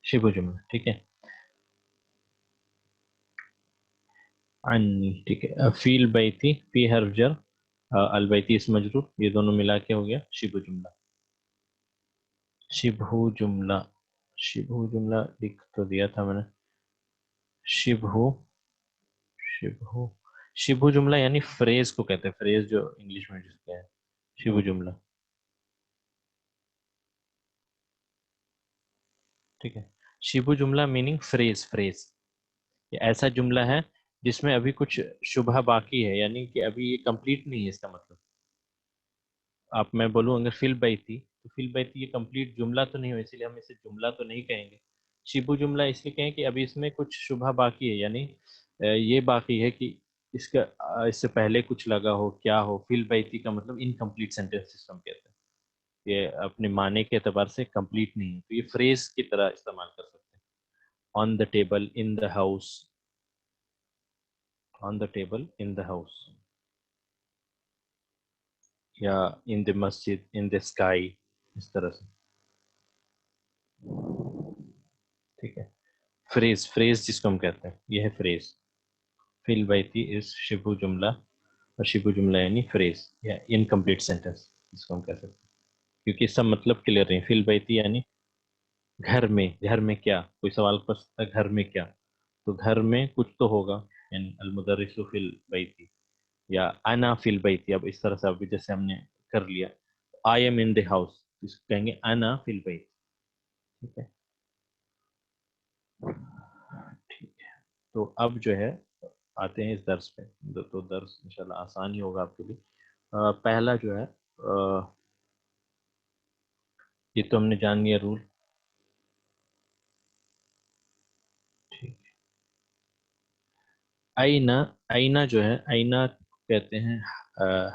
شبہ جملہ. ٹھیک ہے، عنی. ٹھیک ہے، فی البیتی فی حرف جر البیتی اسم مجرور، یہ دونوں ملا کے ہو گیا شبہ جملہ. شبہ جملہ، شبہ جملہ لکھ تو دیا تھا میں نے. شبہ شبہ شبہ جملہ یعنی فریز کو کہتے ہیں، فریز جو انگلش میں جس کے ہے شبہ جملہ. ٹھیک ہے، شبہ جملہ میننگ فریز. فریز یہ ایسا جملہ ہے جس میں ابھی کچھ شبہ باقی ہے، یعنی کہ ابھی یہ کمپلیٹ نہیں ہے. اس کا مطلب آپ میں بولوں اگر فی البیتی تو فی البیتی یہ کمپلیٹ جملہ تو نہیں ہو، اسی لیے ہم اسے جملہ تو نہیں کہیں گے. شبہ جملہ اس لیے کہیں کہ ابھی اس میں کچھ شبہ باقی ہے، یعنی یہ باقی ہے کہ اس کا اس سے پہلے کچھ لگا ہو، کیا ہو. فی البیتی کا مطلب انکمپلیٹ سینٹینس سسٹم کہتے ہیں، یہ اپنے معنی کے اعتبار سے کمپلیٹ نہیں ہے، تو یہ فریز کی طرح استعمال کر سکتے ہیں. On the table, in the house. On the table in the house, یا in the Masjid, in the sky, اس طرح سے. ٹھیک ہے، فریز. فریز جس کو ہم کہتے ہیں یہ ہے فریز. فی البیتی از شبہ جملہ، اور شبہ جملہ یعنی فریز یا انکمپلیٹ سینٹینس جس کو ہم کہہ سکتے ہیں، کیونکہ اس کا مطلب کلیئر نہیں. فی البیتی یعنی گھر میں. گھر میں کیا، کوئی سوال کر سکتا ہے گھر میں کیا، تو گھر میں کچھ تو ہوگا، یعنی المدرس فی البیتی یا انا فی البیتی. اب اس طرح سے ابھی جیسے ہم نے کر لیا I am in the house, اس کو کہیں گے انا فی البیت. ٹھیک ہے ٹھیک ہے. تو اب جو ہے آتے ہیں اس درس پہ. تو درس انشاءاللہ آسان ہی ہوگا آپ کے لیے. پہلا جو ہے یہ تو ہم نے جان لیا رول. ٹھیک ہے. آئینہ آئینہ جو ہے آئینہ کہتے ہیں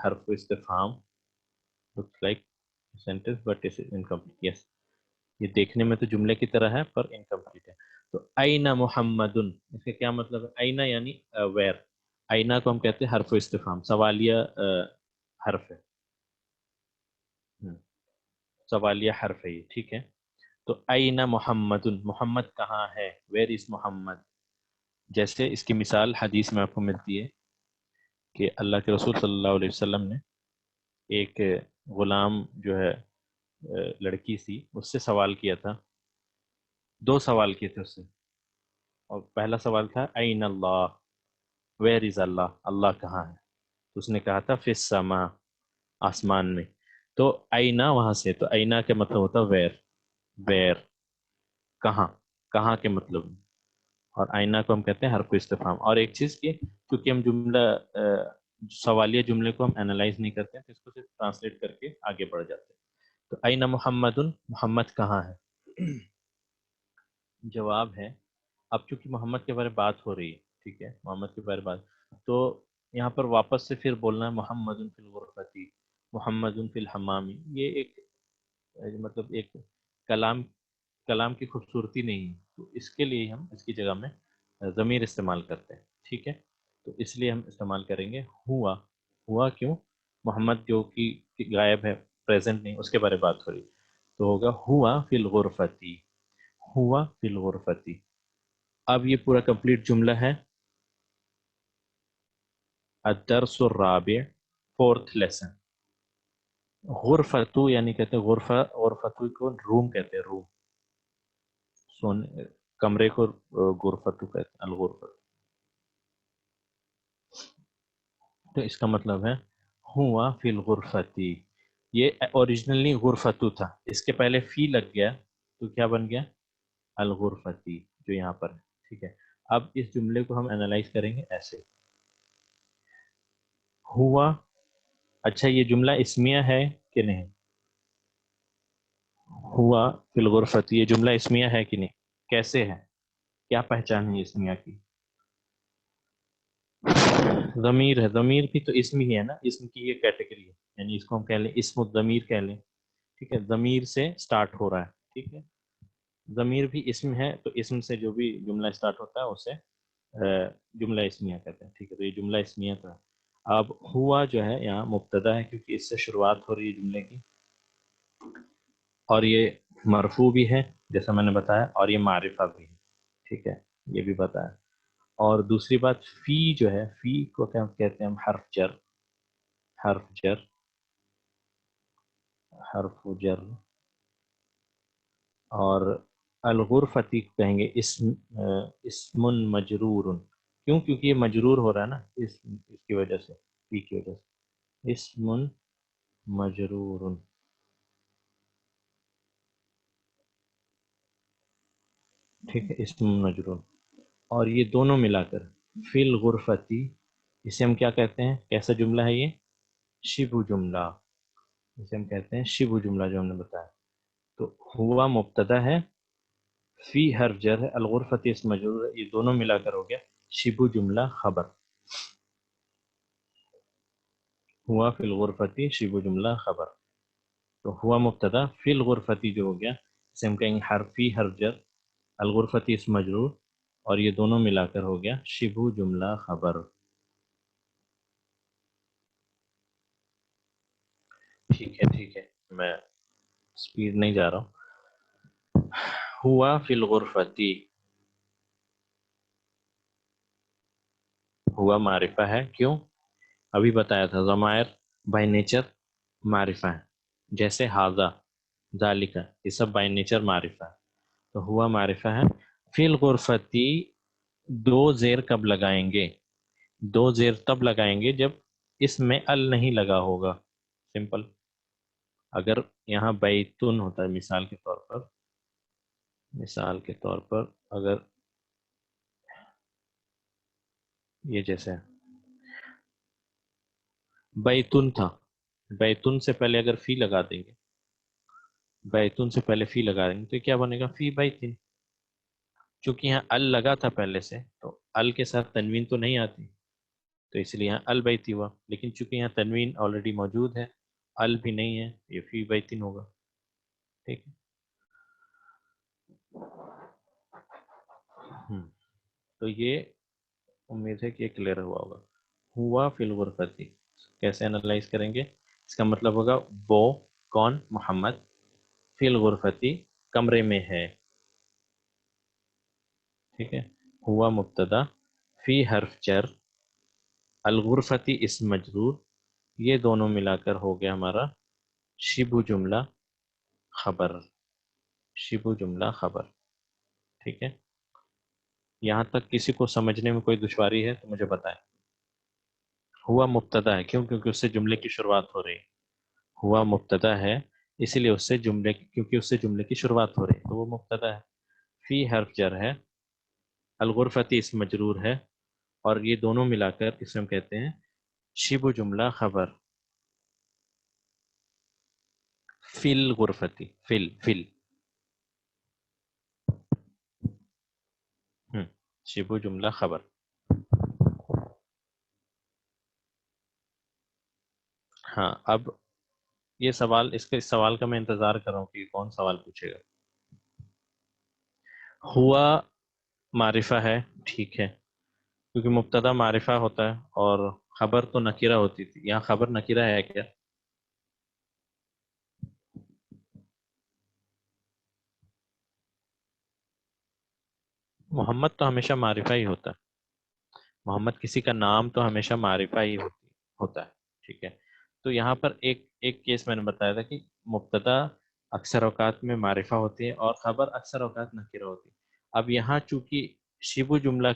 حرف استفہام. looks like sentence but is incomplete. yes, یہ دیکھنے میں تو جملے کی طرح ہے پر انکمپلیٹ ہے. تو آئینہ محمدن اس کا کیا مطلب ہے؟ آئینہ یعنی ویر. آئینہ کو ہم کہتے ہیں حرف استفہام، سوالیہ حرف ہے. سوالیہ حرف ہے یہ. ٹھیک ہے. تو آئینہ محمدن، محمد کہاں ہے؟ ویر از محمد. جیسے اس کی مثال حدیث میں آپ کو ملتی ہے کہ اللہ کے رسول صلی اللہ علیہ وسلم نے ایک غلام جو ہے لڑکی سی، اس سے سوال کیا تھا. 2 سوال کیے تھے اس سے. اور پہلا سوال تھا این اللہ، ویر از اللہ، اللہ کہاں ہے؟ تو اس نے کہا تھا فی السما، آسمان میں. تو اینا وہاں سے، تو اینا کے مطلب ہوتا ویر. ویر کہاں، کہاں کے مطلب. اور آئینہ کو ہم کہتے ہیں حرف استفہام. اور ایک چیز کہ کیونکہ ہم جملہ سوالیہ جملے کو ہم انالائز نہیں کرتے ہیں تو اس کو صرف ٹرانسلیٹ کر کے آگے بڑھ جاتے ہیں. تو آئینہ محمد، محمد کہاں ہے؟ جواب ہے، اب چونکہ محمد کے بارے بات ہو رہی ہے، ٹھیک ہے، محمد کے بارے بات، تو یہاں پر واپس سے پھر بولنا ہے محمد فی الغرفتی، محمد فی الحمامی. یہ ایک مطلب ایک کلام کی خوبصورتی نہیں ہے. تو اس کے لیے ہم اس کی جگہ میں ضمیر استعمال کرتے ہیں. ٹھیک ہے. تو اس لیے ہم استعمال کریں گے ہوا. ہوا کیوں؟ محمد جو کہ غائب ہے، پریزنٹ نہیں، اس کے بارے بات ہو رہی. تو ہوگا ہوا فی الغرفتی، ہوا فی الغرفتی. اب یہ پورا کمپلیٹ جملہ ہے. الدرس الرابع، 4th لیسن. غرفتو یعنی کہتے ہیں غرفہ، غرفتو کو روم کہتے ہیں، روم. سونے کمرے کو غرفتو کہتے ہیں، الغرفت. تو اس کا مطلب ہے ہوا فی الغرفتی. یہ اوریجنلی غرفتو تھا، اس کے پہلے فی لگ گیا تو کیا بن گیا؟ الغرفتی، جو یہاں پر ہے. ٹھیک ہے. اب اس جملے کو ہم انالائز کریں گے ایسے. ہوا، اچھا یہ جملہ اسمیہ ہے کہ نہیں؟ ہوا فی الغرفتی یہ جملہ اسمیہ ہے کہ نہیں؟ کیسے ہے؟ کیا پہچان ہے اسمیہ کی؟ ضمیر ہے. ضمیر بھی تو اسم ہی ہے نا، اسم کی یہ کیٹیگری ہے. یعنی اس کو ہم کہہ لیں اسم الضمیر کہہ لیں. ٹھیک ہے. ضمیر سے سٹارٹ ہو رہا ہے. ٹھیک ہے. ضمیر بھی اسم ہے، تو اسم سے جو بھی جملہ سٹارٹ ہوتا ہے اسے جملہ اسمیہ کہتے ہیں. ٹھیک ہے. تو یہ جملہ اسمیہ تو ہے. اب ہوا جو ہے یہاں مبتدا ہے کیونکہ اس سے شروعات ہو رہی ہے جملے کی، اور یہ مرفوع بھی ہے جیسا میں نے بتایا، اور یہ معرفہ بھی ہے. ٹھیک ہے. یہ بھی بتایا. اور دوسری بات فی جو ہے، فی کو کیا کہتے ہیں ہم؟ حرف جر. حرف جر، حرف جر. اور الغرفتی کہیں گے اسم، اسم مجرور. کیوں؟ کیونکہ یہ مجرور ہو رہا ہے نا اس کی وجہ سے، فی کی وجہ سے. اسم مجرور. ٹھیک ہے. اسم مجرور. اور یہ دونوں ملا کر فی الغرفتی، اسے ہم کیا کہتے ہیں؟ کیسا جملہ ہے یہ؟ شبہ جملہ. اسے ہم کہتے ہیں شبہ جملہ جو ہم نے بتایا. تو ہوا مبتدا ہے، فی حرف جر ہے، الغرفتی اسم مجرور ہے. یہ دونوں ملا کر ہو گیا شبہ جملہ خبر. ہوا فی الغرفتی شبہ جملہ خبر. تو ہوا مبتدا، فی الغرفتی جو ہو گیا اسے ہم کہیں گے حرفی حرف جر، الغرفتی اسم مجرور، اور یہ دونوں ملا کر ہو گیا شبہ جملہ خبر. ٹھیک ہے. ٹھیک ہے. میں سپیڈ نہیں جا رہا ہوں. ہوا فی الغرفتی، ہوا معرفہ ہے. کیوں؟ ابھی بتایا تھا ضمائر بائی نیچر معرفہ ہے. جیسے ہاذا، ذالکا، یہ سب بائی نیچر معرفہ ہے. تو ہوا معرفہ ہے. فی الغرفتی 2 زیر کب لگائیں گے؟ 2 زیر تب لگائیں گے جب اس میں ال نہیں لگا ہوگا. سمپل. اگر یہاں بیتن ہوتا ہے مثال کے طور پر، مثال کے طور پر اگر یہ جیسے بیتن تھا، بیتن سے پہلے اگر فی لگا دیں گے، بیتن سے پہلے فی لگا دیں گے تو کیا بنے گا؟ فی بیتن. چونکہ یہاں ال لگا تھا پہلے سے تو ال کے ساتھ تنوین تو نہیں آتی، تو اس لیے یہاں البیتی ہوا. لیکن چونکہ یہاں تنوین آلریڈی موجود ہے، ال بھی نہیں ہے، یہ فی بیتن ہوگا. ٹھیک ہے. تو یہ امید ہے کہ یہ کلیئر ہوا ہوگا. ہوا فی الغرفتی کیسے انالائز کریں گے؟ اس کا مطلب ہوگا وہ کون؟ محمد فی الغرفتی کمرے میں ہے. ٹھیک ہے. ہوا مبتدا، فی حرف جر، الغرفتی اسم مجرور، یہ دونوں ملا کر ہو گیا ہمارا شبہ جملہ خبر. شبہ جملہ خبر. ٹھیک ہے. یہاں تک کسی کو سمجھنے میں کوئی دشواری ہے تو مجھے بتائیں. ہوا مبتدا ہے، کیوں؟ کیونکہ اس سے جملے کی شروعات ہو رہی ہے. ہوا مبتدا ہے اسی لیے اس سے جملے، کیونکہ اس سے جملے کی شروعات ہو رہی ہے تو وہ مبتدا ہے. فی حرف جر ہے، الغرفتی اسم مجرور ہے، اور یہ دونوں ملا کر اسے ہم کہتے ہیں شبہ جملہ خبر. فی الغرفتی، فل شبہ جملہ خبر. ہاں اب یہ سوال، اس سوال کا میں انتظار کر رہا ہوں کہ کون سوال پوچھے گا. ہوا معرفہ ہے، ٹھیک ہے، کیونکہ مبتدا معرفہ ہوتا ہے اور خبر تو نکیرہ ہوتی تھی. یہاں خبر نکیرہ ہے کیا؟ محمد تو ہمیشہ معرفہ ہی ہوتا ہے. محمد کسی کا نام تو ہمیشہ معرفہ ہی ہوتا ہے. ٹھیک ہے. تو یہاں پر ایک کیس میں نے بتایا تھا کہ مبتدا اکثر اوقات میں معرفہ ہوتی ہے اور خبر اکثر اوقات نکیرہ ہوتی ہے. اب یہاں چونکہ شبہ جملہ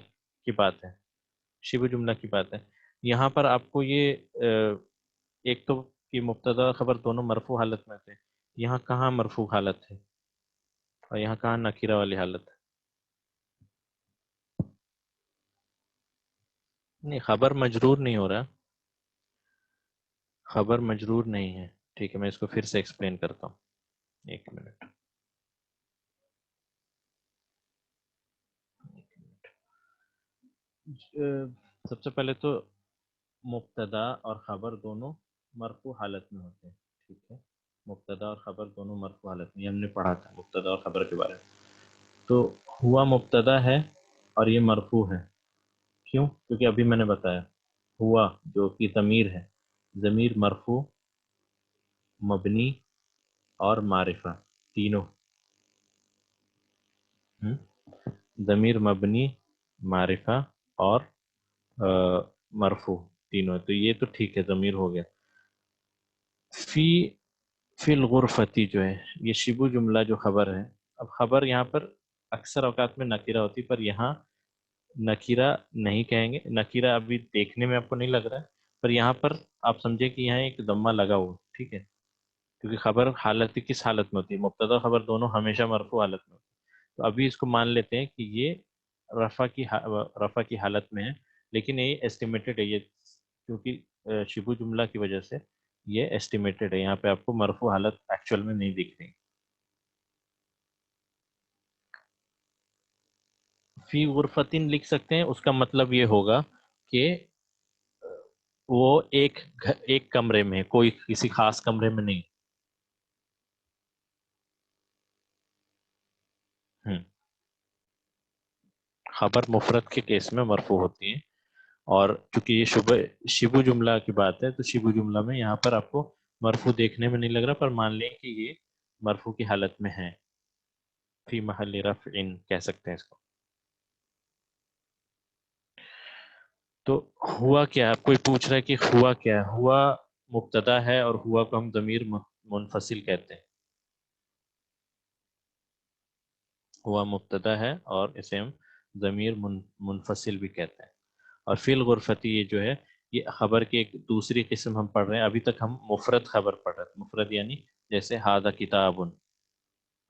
کی بات ہے، شبہ جملہ کی بات ہے، یہاں پر آپ کو یہ ایک تو کہ مبتدا خبر دونوں مرفوع حالت میں تھے، یہاں کہاں مرفوع حالت ہے اور یہاں کہاں نکیرہ والی حالت ہے؟ نہیں، خبر مجرور نہیں ہو رہا، خبر مجرور نہیں ہے. ٹھیک ہے، میں اس کو پھر سے ایکسپلین کرتا ہوں، ایک منٹ. سب سے پہلے تو مبتدا اور خبر دونوں مرفوع حالت میں ہوتے ہیں. ٹھیک ہے. مبتدا اور خبر دونوں مرفوع حالت میں، یہ ہم نے پڑھا تھا مبتدا اور خبر کے بارے میں. تو ہوا مبتدا ہے اور یہ مرفوع ہے. کیوں؟ کیونکہ ابھی میں نے بتایا ہوا جو کہ ضمیر ہے، ضمیر مرفوع، مبنی اور معرفہ تینوں. ضمیر مبنی، معرفہ اور مرفوع تینوں. تو یہ تو ٹھیک ہے، ضمیر ہو گیا. فی الغرفتی جو ہے یہ شبہ جملہ جو خبر ہے. اب خبر یہاں پر اکثر اوقات میں نکیرہ ہوتی، پر یہاں نکیرہ نہیں کہیں گے. نکیرہ ابھی دیکھنے میں آپ کو نہیں لگ رہا ہے، پر یہاں پر آپ سمجھے کہ یہاں ایک ضمہ لگا ہوا. ٹھیک ہے. کیونکہ خبر حالت کس حالت میں ہوتی ہے؟ مبتدا خبر دونوں ہمیشہ مرفوع حالت میں ہوتی ہے. تو ابھی اس کو مان لیتے ہیں کہ یہ رفع کی حالت میں ہے، لیکن یہ ایسٹیمیٹڈ ہے. یہ کیونکہ شبہ جملہ کی وجہ سے یہ ایسٹیمیٹڈ ہے، یہاں پہ آپ کو مرفوع حالت ایکچوئل میں نہیں دکھ رہی. فی غرفتن لکھ سکتے ہیں، اس کا مطلب یہ ہوگا کہ وہ ایک کمرے میں، کوئی کسی خاص کمرے میں نہیں. خبر مفرد کے کیس میں مرفوع ہوتی ہے، اور چونکہ یہ شبہ جملہ کی بات ہے تو شبہ جملہ میں یہاں پر آپ کو مرفوع دیکھنے میں نہیں لگ رہا، پر مان لیں کہ یہ مرفوع کی حالت میں ہے. فی محل رفع کہہ سکتے ہیں اس کو. تو ہوا کیا؟ کوئی پوچھ رہا ہے کہ ہوا کیا ہے؟ ہوا مبتدا ہے اور ہوا کو ہم ضمیر منفصل کہتے ہیں. ہوا مبتدا ہے اور اسے ہم ضمیر منفصل بھی کہتے ہیں. اور فی الغرفتی یہ جو ہے یہ خبر کی ایک دوسری قسم ہم پڑھ رہے ہیں. ابھی تک ہم مفرد خبر پڑھ رہے ہیں، مفرد یعنی جیسے ہادہ کتاب،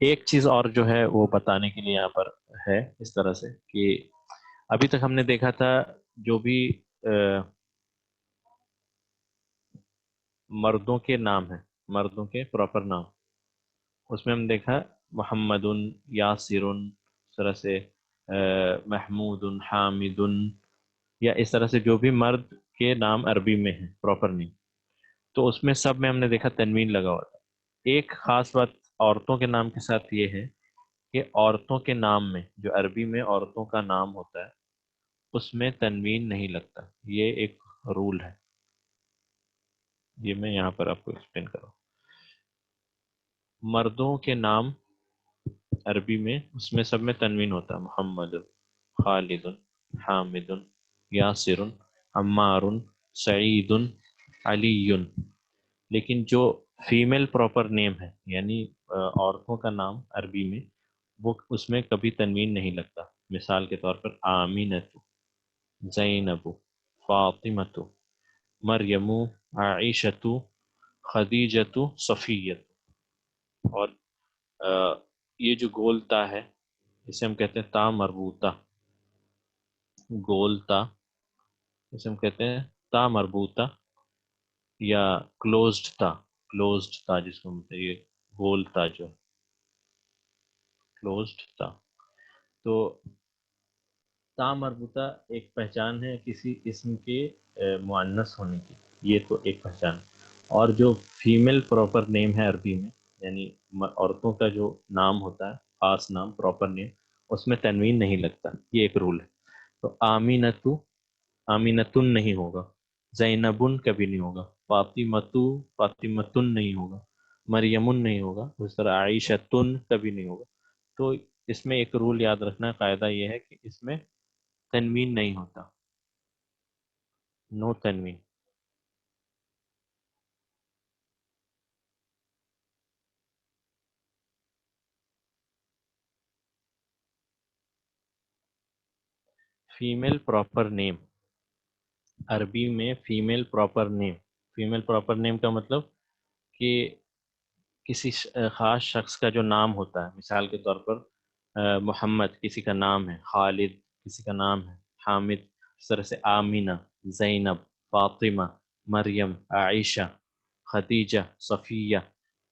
ایک چیز اور جو ہے وہ بتانے کے لیے یہاں پر ہے اس طرح سے کہ ابھی تک ہم نے دیکھا تھا جو بھی مردوں کے نام ہیں، مردوں کے پراپر نام، اس میں ہم دیکھا محمد، یاسر، اس طرح سے محمود، حامد، یا اس طرح سے جو بھی مرد کے نام عربی میں ہیں پراپر نیم، تو اس میں سب میں ہم نے دیکھا تنوین لگا ہوا تھا۔ ایک خاص بات عورتوں کے نام کے ساتھ یہ ہے کہ عورتوں کے نام میں جو عربی میں عورتوں کا نام ہوتا ہے اس میں تنوین نہیں لگتا، یہ ایک رول ہے، یہ میں یہاں پر آپ کو ایکسپلین کروں۔ مردوں کے نام عربی میں اس میں سب میں تنوین ہوتا ہے، محمد، خالد، حامد، یاسر، عمار، سعید، علی۔ لیکن جو فیمیل پراپر نیم ہے یعنی عورتوں کا نام عربی میں، وہ اس میں کبھی تنوین نہیں لگتا۔ مثال کے طور پر آمینۃ، زینب، فاطمۃ، مریم، عائشۃ، خدیجۃ، صفیۃ۔ اور یہ جو گول تا ہے اسے ہم کہتے ہیں تا مربوطہ، گول تا اسے ہم کہتے ہیں تا مربوطہ یا کلوزڈ تا، کلوزڈ تا جس کو مطلب یہ گول تا جو کلوزڈ تا، تو تا مربوطہ ایک پہچان ہے کسی اسم کے مؤنث ہونے کی، یہ تو ایک پہچان۔ اور جو فیمیل پراپر نیم ہے عربی میں یعنی عورتوں کا جو نام ہوتا ہے خاص نام پراپر نیم، اس میں تنوین نہیں لگتا، یہ ایک رول ہے۔ تو آمینتو، آمینتن نہیں ہوگا، زینبن کبھی نہیں ہوگا، فاطمتو، فاطمتن نہیں ہوگا، مریمن نہیں ہوگا، اس طرح عائشتن کبھی نہیں ہوگا۔ تو اس میں ایک رول یاد رکھنا، قاعدہ یہ ہے کہ اس میں تنوین نہیں ہوتا، نو تنوین۔ فیمیل پراپر نیم عربی میں، فیمیل پراپر نیم، فیمیل پراپر نیم کا مطلب کہ کسی خاص شخص کا جو نام ہوتا ہے، مثال کے طور پر محمد کسی کا نام ہے، خالد کسی کا نام ہے، حامد، اس طرح سے آمینہ، زینب، فاطمہ، مریم، عائشہ، خدیجہ، صفیہ،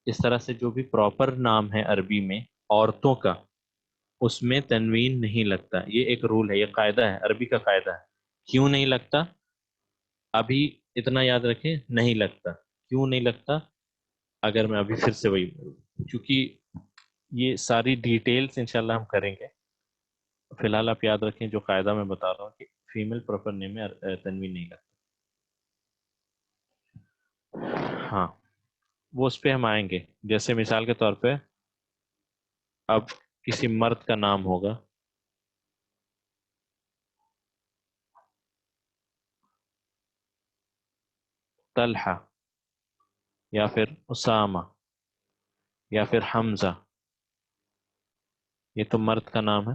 اس طرح سے جو بھی پراپر نام ہے عربی میں عورتوں کا، اس میں تنوین نہیں لگتا۔ یہ ایک رول ہے، یہ قاعدہ ہے، عربی کا قاعدہ ہے۔ کیوں نہیں لگتا؟ ابھی اتنا یاد رکھیں، نہیں لگتا۔ کیوں نہیں لگتا؟ اگر میں ابھی پھر سے وہی بولوں، کیونکہ یہ ساری ڈیٹیلز انشاءاللہ ہم کریں گے، فی الحال آپ یاد رکھیں جو قاعدہ میں بتا رہا ہوں کہ فیمیل پراپر نیم میں تنوین نہیں لگتا۔ ہاں، وہ اس پہ ہم آئیں گے۔ جیسے مثال کے طور پہ اب کسی مرد کا نام ہوگا طلحہ، یا پھر اسامہ، یا پھر حمزہ، یہ تو مرد کا نام ہے،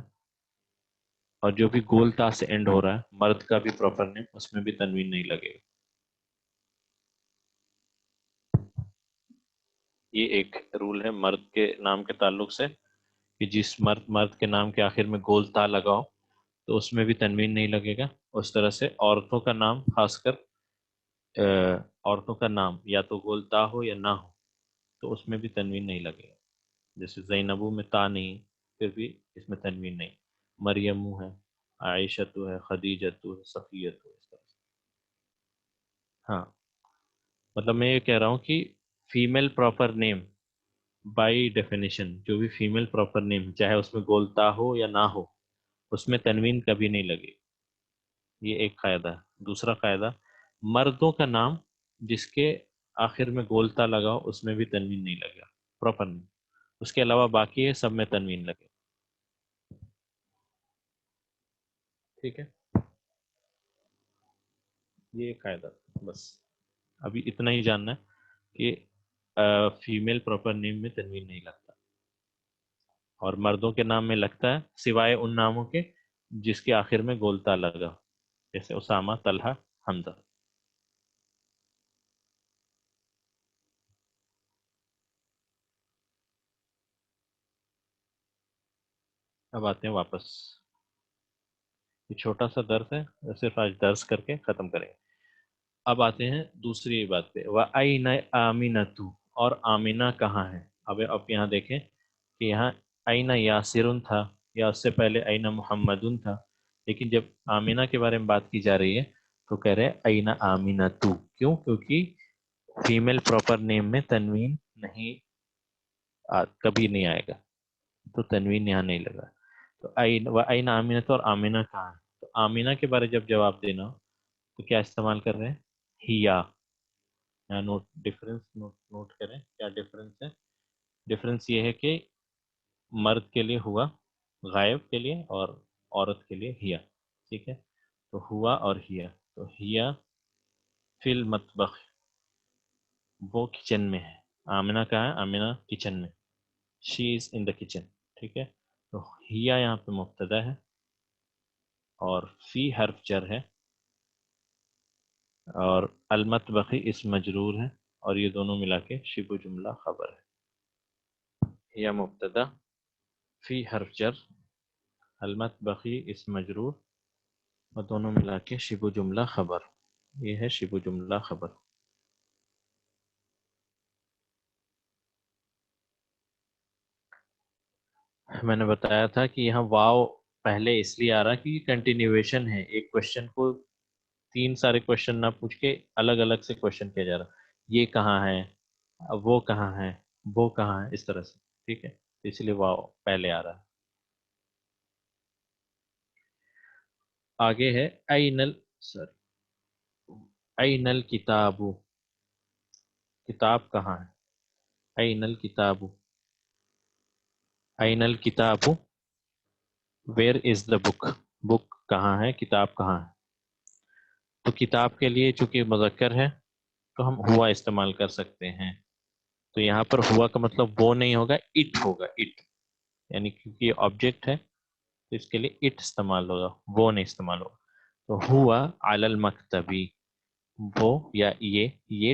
اور جو بھی گول تا سے اینڈ ہو رہا ہے مرد کا بھی پراپر نیم، اس میں بھی تنوین نہیں لگے گا۔ یہ ایک رول ہے مرد کے نام کے تعلق سے کہ جس مرد کے نام کے آخر میں گول تا لگاؤ تو اس میں بھی تنوین نہیں لگے گا۔ اس طرح سے عورتوں کا نام، خاص کر عورتوں کا نام یا تو گول تا ہو یا نہ ہو تو اس میں بھی تنوین نہیں لگے گا۔ جیسے زینبو میں تا نہیں، پھر بھی اس میں تنوین نہیں۔ مریم ہے، عائشہ ہے، خدیجہ ہے، صفیہ ہے، اس طرح سے۔ ہاں، مطلب میں یہ کہہ رہا ہوں کہ female proper name by definition جو بھی فیمیل پراپر نیم چاہے اس میں گولتا ہو یا نہ ہو، اس میں تنوین کبھی نہیں لگے، یہ ایک قاعدہ ہے۔ دوسرا قاعدہ، مردوں کا نام جس کے آخر میں گولتا لگاؤ اس میں بھی تنوین نہیں لگے گا پراپر نیم، اس کے علاوہ باقی ہے سب میں تنوین لگے۔ ٹھیک ہے، یہ ایک قاعدہ، بس ابھی اتنا ہی جاننا ہے کہ فیمیل پراپر نیم میں تنوین نہیں لگتا، اور مردوں کے نام میں لگتا ہے سوائے ان ناموں کے جس کے آخر میں گولتا لگا، جیسے اسامہ، طلحہ، حمزہ۔ اب آتے ہیں واپس. یہ چھوٹا سا درس ہے, صرف آج درس کر کے ختم کریں گے. اب آتے ہیں دوسری بات پہ. وَأَيْنَ آمِنَةُ, اور آمینہ کہاں ہے. اب یہاں دیکھیں کہ یہاں اینا یاسرن تھا, یا اس سے پہلے اینا محمدن تھا, لیکن جب آمینہ کے بارے میں بات کی جا رہی ہے تو کہہ رہے اینا آمینۃ. کیوں؟ کیونکہ فیمیل پراپر نیم میں تنوین نہیں کبھی نہیں آئے گا, تو تنوین یہاں نہیں لگا. تو اینا آمینۃ, اور آمینہ کہاں ہے. تو آمینہ کے بارے جب جواب دینا ہو تو کیا استعمال کر رہے ہیں؟ ہیا. یہاں نوٹ کریں کیا ڈفرنس ہے. ڈفرنس یہ ہے کہ مرد کے لیے ہوا غائب کے لیے, اور عورت کے لیے ہیا. ٹھیک ہے, تو ہوا اور ہیا. تو ہیا فی المطبخ, وہ کچن میں ہے. آمنہ کہاں ہے؟ آمنہ کچن میں, شی از ان دا کچن. ٹھیک ہے, تو ہیا یہاں پہ مبتدا ہے, اور فی حرف جر ہے, اور المطبخی اسم مجرور ہے, اور یہ دونوں ملا کے شبہ جملہ خبر ہے. ہیا مبتدا, فی حرف جر, المطبخی اسم مجرور, اور دونوں ملا کے شبہ جملہ خبر. یہ ہے شبہ جملہ خبر. میں نے بتایا تھا کہ یہاں واو پہلے اس لیے آ رہا کہ یہ کنٹینیویشن ہے. ایک کوشچن کو تین سارے کوشچن نہ پوچھ کے الگ الگ سے کوشچن کیا جا رہا. یہ کہاں ہے, وہ کہاں ہے, وہ کہاں ہے, اس طرح سے. ٹھیک ہے, اس لیے واو پہلے آ رہا ہے. آگے ہے این الکتاب, کتاب کہاں ہے. این الکتاب, این الکتاب, ویئر از دا بک, بک کہاں ہے, کتاب کہاں ہے. تو کتاب کے لیے چونکہ مذکر ہے تو ہم ہوا استعمال کر سکتے ہیں. تو یہاں پر ہوا کا مطلب وہ نہیں ہوگا, اٹ ہوگا. اٹ یعنی کیونکہ یہ آبجیکٹ ہے تو اس کے لیے اٹ استعمال ہوگا, وہ نہیں استعمال ہوگا. تو ہوا علی المکتبی, وہ یا یہ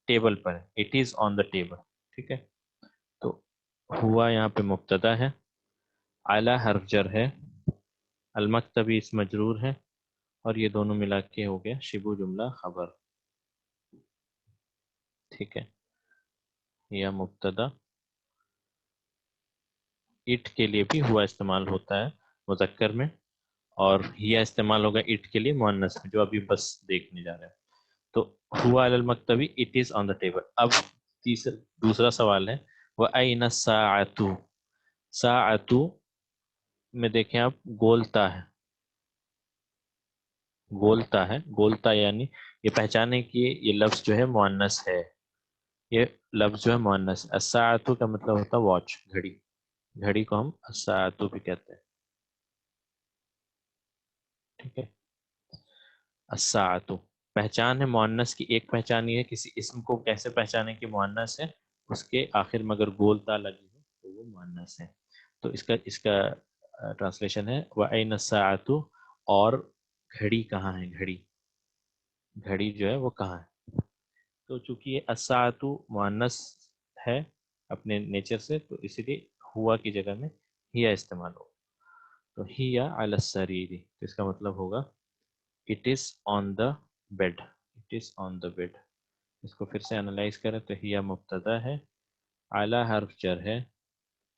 ٹیبل پر ہے, it is on the table. ٹھیک ہے, تو ہوا یہاں پہ مبتدا ہے, اعلی حرف جر ہے, المکتبی اس مجرور ہے, اور یہ دونوں ملا کے ہو گیا شبہ جملہ خبر. ٹھیک ہے, یا مبتدا. اٹ کے لیے بھی ہوا استعمال ہوتا ہے مذکر میں, اور ہیا استعمال ہوگا اٹ کے لیے مؤنث میں, جو ابھی بس دیکھنے جا رہے ہیں. تو ہوا علی المکتبی, it is on the table. اب دوسرا سوال ہے, وَأَيْنَ السَّاعَةُ, ساعتو میں دیکھیں آپ گولتا ہے, گولتا ہے, گولتا یعنی یہ پہچانے کی یہ لفظ جو ہے مؤنث ہے. یہ لفظ جو ہے مؤنث. الساعتو کا مطلب ہوتا ہے واچ, گھڑی. گھڑی کو ہم الساعتو بھی کہتے ہیں. ٹھیک ہے, الساعتو پہچان ہے مؤنث کی. ایک پہچان یہ ہے کسی اسم کو کیسے پہچانے کی مؤنث ہے, اس کے آخر میں اگر گولتا لگی ہو تو وہ مؤنث ہے. تو اس کا ٹرانسلیشن ہے وَأَيْنَ السَّاعَةُ, اور گھڑی کہاں ہے, گھڑی, گھڑی جو ہے وہ کہاں ہے. تو چونکہ یہ الساعۃ مؤنث ہے اپنے نیچر سے, تو اسی لیے ہوا کی جگہ میں ہیا استعمال ہوگا. تو ہیا علی السریر, تو اس کا مطلب ہوگا it is on the bed, it is on the bed. اس کو پھر سے انالائز کریں تو ہیا مبتدا ہے, اعلی حرف جر ہے,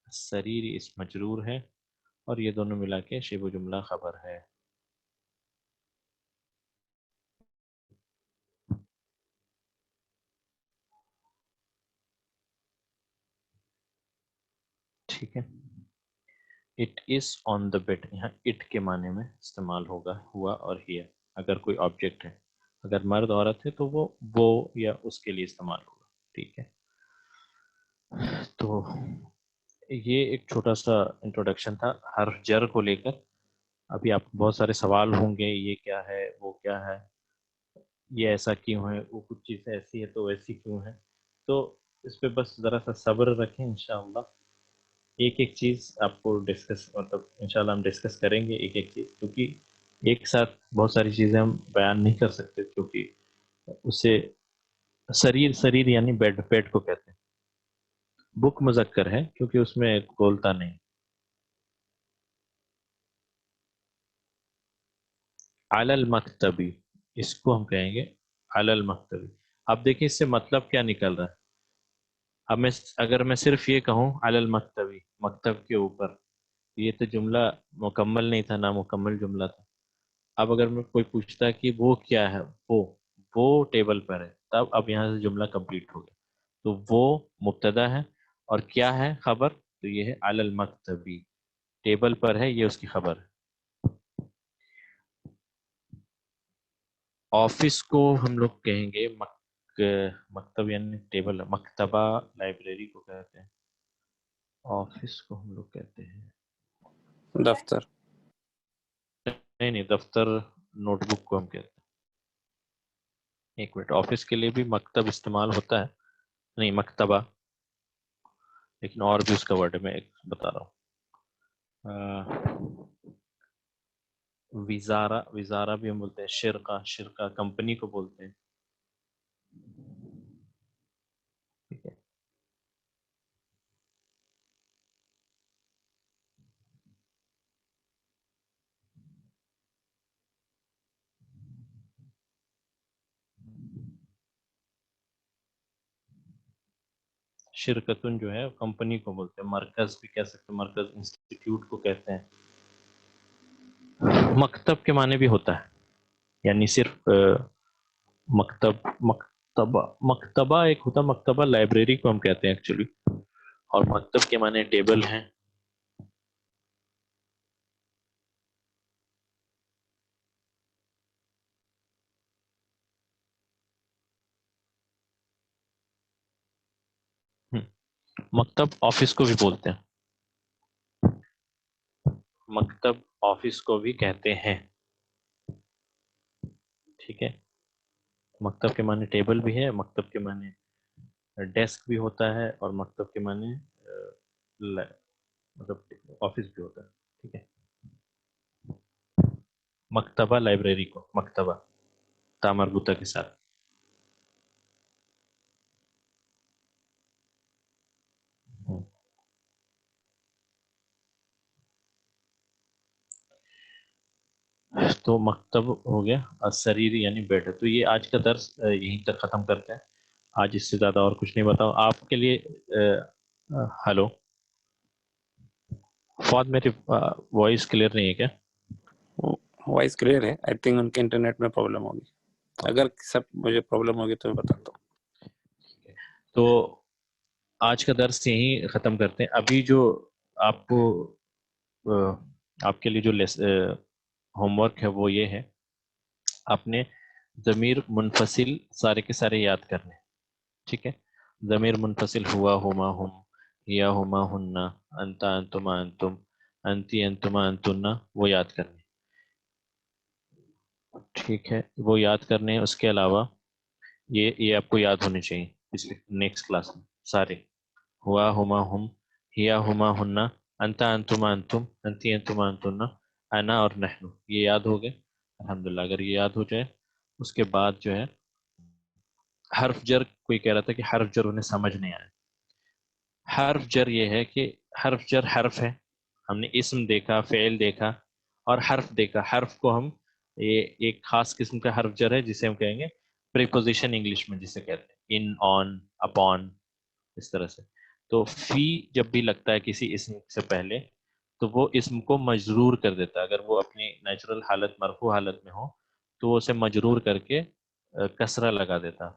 سریر اس مجرور ہے, اور یہ دونوں ملا کے شبہ جملہ خبر ہے. ٹھیک ہے, it is on the bed, یہاں اٹ کے معنی میں استعمال ہوگا ہوا اور ہیا. اگر کوئی آبجیکٹ ہے, اگر مرد عورت ہے تو وہ یا اس کے لیے استعمال ہوگا. ٹھیک ہے, تو یہ ایک چھوٹا سا انٹروڈکشن تھا حرف جر کو لے کر. ابھی آپ بہت سارے سوال ہوں گے, یہ کیا ہے, وہ کیا ہے, یہ ایسا کیوں ہے, وہ کچھ چیزیں ایسی ہے تو ویسی کیوں ہے. تو اس پہ بس ذرا سا صبر رکھیں, انشاءاللہ ایک ایک چیز آپ کو ڈسکس, مطلب انشاءاللہ ہم ڈسکس کریں گے ایک ایک چیز, کیونکہ ایک ساتھ بہت ساری چیزیں ہم بیان نہیں کر سکتے, کیونکہ اسے سریر یعنی بیڈ, بیڈ کو کہتے ہیں. بک مذکر ہے کیونکہ اس میں گولتا نہیں. علی المکتبی، اس کو ہم کہیں گے علی المکتبی. اب دیکھیں اس سے مطلب کیا نکل رہا ہے. اب اگر میں صرف یہ کہوں علی المکتبی، مکتب کے اوپر، یہ تو جملہ مکمل نہیں تھا، نامکمل جملہ تھا. اب اگر میں کوئی پوچھتا ہے کہ وہ کیا ہے، وہ ٹیبل پر ہے، تب اب یہاں سے جملہ کمپلیٹ ہو گیا. تو وہ مبتدا ہے، اور کیا ہے خبر، تو یہ ہے علی المکتبی، ٹیبل پر ہے، یہ اس کی خبر ہے. آفس کو ہم لوگ کہیں گے مکتب یعنی ٹیبل، مکتبہ لائبریری کو کہتے ہیں. آفس کو ہم لوگ کہتے ہیں دفتر. نہیں دفتر نوٹ بک کو ہم کہتے ہیں. ایک منٹ، آفس کے لیے بھی مکتب استعمال ہوتا ہے، نہیں مکتبہ، لیکن اور بھی اس کا ورڈ ہے، میں ایک بتا رہا ہوں. وزارہ، وزارہ بھی ہم بولتے ہیں. شرکہ، شرکہ کمپنی کو بولتے ہیں. ٹھیک ہے. شرکتن جو ہے کمپنی کو بولتے ہیں. مرکز بھی کہہ سکتے ہیں، مرکز انسٹیٹیوٹ کو کہتے ہیں. مکتب کے معنی بھی ہوتا ہے، یعنی صرف مکتب، مکتبہ، مکتبہ ایک ہوتا ہے، مکتبہ لائبریری کو ہم کہتے ہیں ایکچولی، اور مکتب کے معنی ٹیبل ہیں. مکتب آفس کو بھی بولتے ہیں، مکتب آفس کو بھی کہتے ہیں. ٹھیک ہے. مکتب کے معنی ٹیبل بھی ہے، مکتب کے معنی ڈیسک بھی ہوتا ہے، اور مکتب کے معنی مطلب آفس بھی ہوتا ہے. ٹھیک ہے. مکتبہ لائبریری کو مکتبہ تامربوطہ کے ساتھ. تو مکتب ہو گیا، السریر یعنی بیڈ ہے. تو یہ آج کا درس یہیں تک ختم کرتے ہیں. آج اس سے زیادہ اور کچھ نہیں بتاؤ آپ کے لیے. ہلو فواد، میری وائس کلیئر نہیں ہے کیا؟ وائس کلیئر ہے. آئی تھنک ان کے انٹرنیٹ میں پرابلم ہوگی. اگر سب مجھے پرابلم ہوگی تو میں بتاتا ہوں. تو آج کا درس یہیں ختم کرتے ہیں. ابھی جو آپ کو آپ کے لیے جو ہوم ورک ہے وہ یہ ہے، آپ نے ضمیر منفصل سارے کے سارے یاد کرنے. ٹھیک ہے. ضمیر منفصل ہوا، ہما ہم، یا ہما ہننا، انتا انتما انتم، انتی انتما انتنا، وہ یاد کرنے. ٹھیک ہے، وہ یاد کرنے. اس کے علاوہ یہ آپ کو یاد ہونے چاہیے پچھلے نیکسٹ کلاس میں سارے. ہوا، ہما ہم، ہیا ہما ہننا، انتا انتما انتم، انتی انتما انتنا، انا اور نحنو. یہ یاد ہو گئے الحمدللہ. اگر یہ یاد ہو جائے، اس کے بعد جو ہے حرف جر. کوئی کہہ رہا تھا کہ حرف جر انہیں سمجھ نہیں آیا. حرف جر یہ ہے کہ حرف جر حرف ہے. ہم نے اسم دیکھا، فعل دیکھا، اور حرف دیکھا. حرف کو ہم یہ ایک خاص قسم کا حرف جر ہے جسے ہم کہیں گے پریپوزیشن، انگلش میں جسے کہتے ہیں ان، آن، اپون، اس طرح سے. تو فی جب بھی لگتا ہے کسی اسم سے پہلے، تو وہ اسم کو مجرور کر دیتا ہے. اگر وہ اپنی نیچرل حالت، مرفوع حالت میں ہو، تو وہ اسے مجرور کر کے کسرہ لگا دیتا.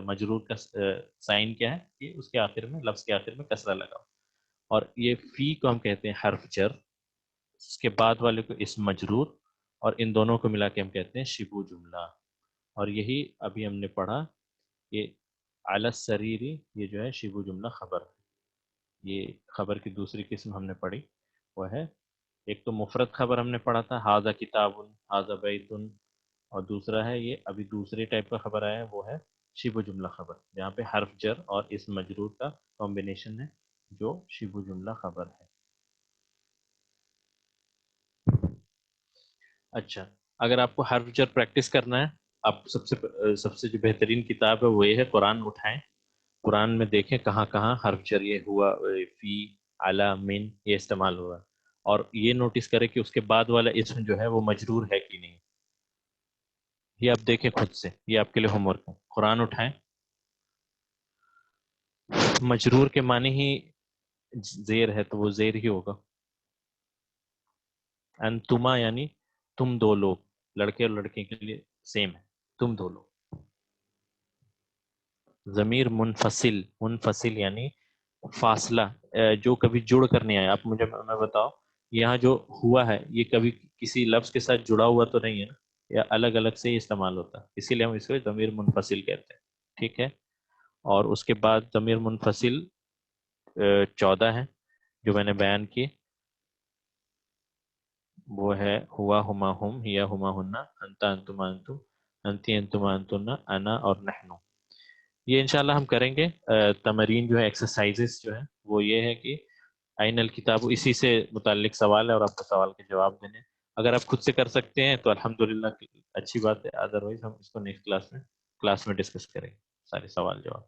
مجرور کا سائن کیا ہے کہ اس کے آخر میں، لفظ کے آخر میں کسرہ لگاؤ. اور یہ فی کو ہم کہتے ہیں حرف جر، اس کے بعد والے کو اسم مجرور، اور ان دونوں کو ملا کے ہم کہتے ہیں شبو جملہ. اور یہی ابھی ہم نے پڑھا، یہ علی السریری، یہ جو ہے شبو جملہ خبر. یہ خبر کی دوسری قسم ہم نے پڑھی، وہ ہے ایک تو مفرد خبر ہم نے پڑھا تھا، ھذا کتاب، ھذا بیت، اور دوسرا ہے یہ ابھی دوسری ٹائپ کا خبر آیا ہے، وہ ہے شبہ جملہ خبر، جہاں پہ حرف جر اور اسم مجرور کا کمبینیشن ہے، جو شبہ جملہ خبر ہے. اچھا، اگر آپ کو حرف جر پریکٹس کرنا ہے، آپ سب سے جو بہترین کتاب ہے وہ یہ ہے، قرآن اٹھائیں، قرآن میں دیکھیں کہاں کہاں حرف جر یہ ہوا، فی، علی، من، یہ استعمال ہوا. اور یہ نوٹس کریں کہ اس کے بعد والا اسم جو ہے وہ مجرور ہے کہ نہیں. یہ آپ دیکھیں خود سے، یہ آپ کے لیے ہوم ورک ہے. قرآن اٹھائیں. مجرور کے معنی ہی زیر ہے تو وہ زیر ہی ہوگا. انتما یعنی تم دو لوگ، لڑکے اور لڑکے کے لیے سیم ہے، تم دو لوگ. ضمیر منفصل، منفصل یعنی فاصلہ، جو کبھی جڑ کر نہیں آیا. آپ مجھے میں بتاؤ یہاں جو ہوا ہے یہ کبھی کسی لفظ کے ساتھ جڑا ہوا تو نہیں ہے نا، یا الگ الگ سے ہی استعمال ہوتا ہے، اسی لیے ہم اس کو ضمیر منفصل کہتے ہیں. ٹھیک ہے. اور اس کے بعد ضمیر منفصل 14 ہے جو میں نے بیان کی. وہ ہے ہوا، ہما ہم، ہیا ہما ہننا، انتا انتما انتم، انتی انتما انتن، انا اور نحنو. یہ انشاءاللہ ہم کریں گے. تمرین جو ہے، ایکسرسائزز جو ہے وہ یہ ہے کہ عین الکتاب، اسی سے متعلق سوال ہے اور آپ کو سوال کے جواب دینے. اگر آپ خود سے کر سکتے ہیں تو الحمدللہ اچھی بات ہے، ادروائز ہم اس کو نیکسٹ کلاس میں ڈسکس کریں گے، سارے سوال جواب.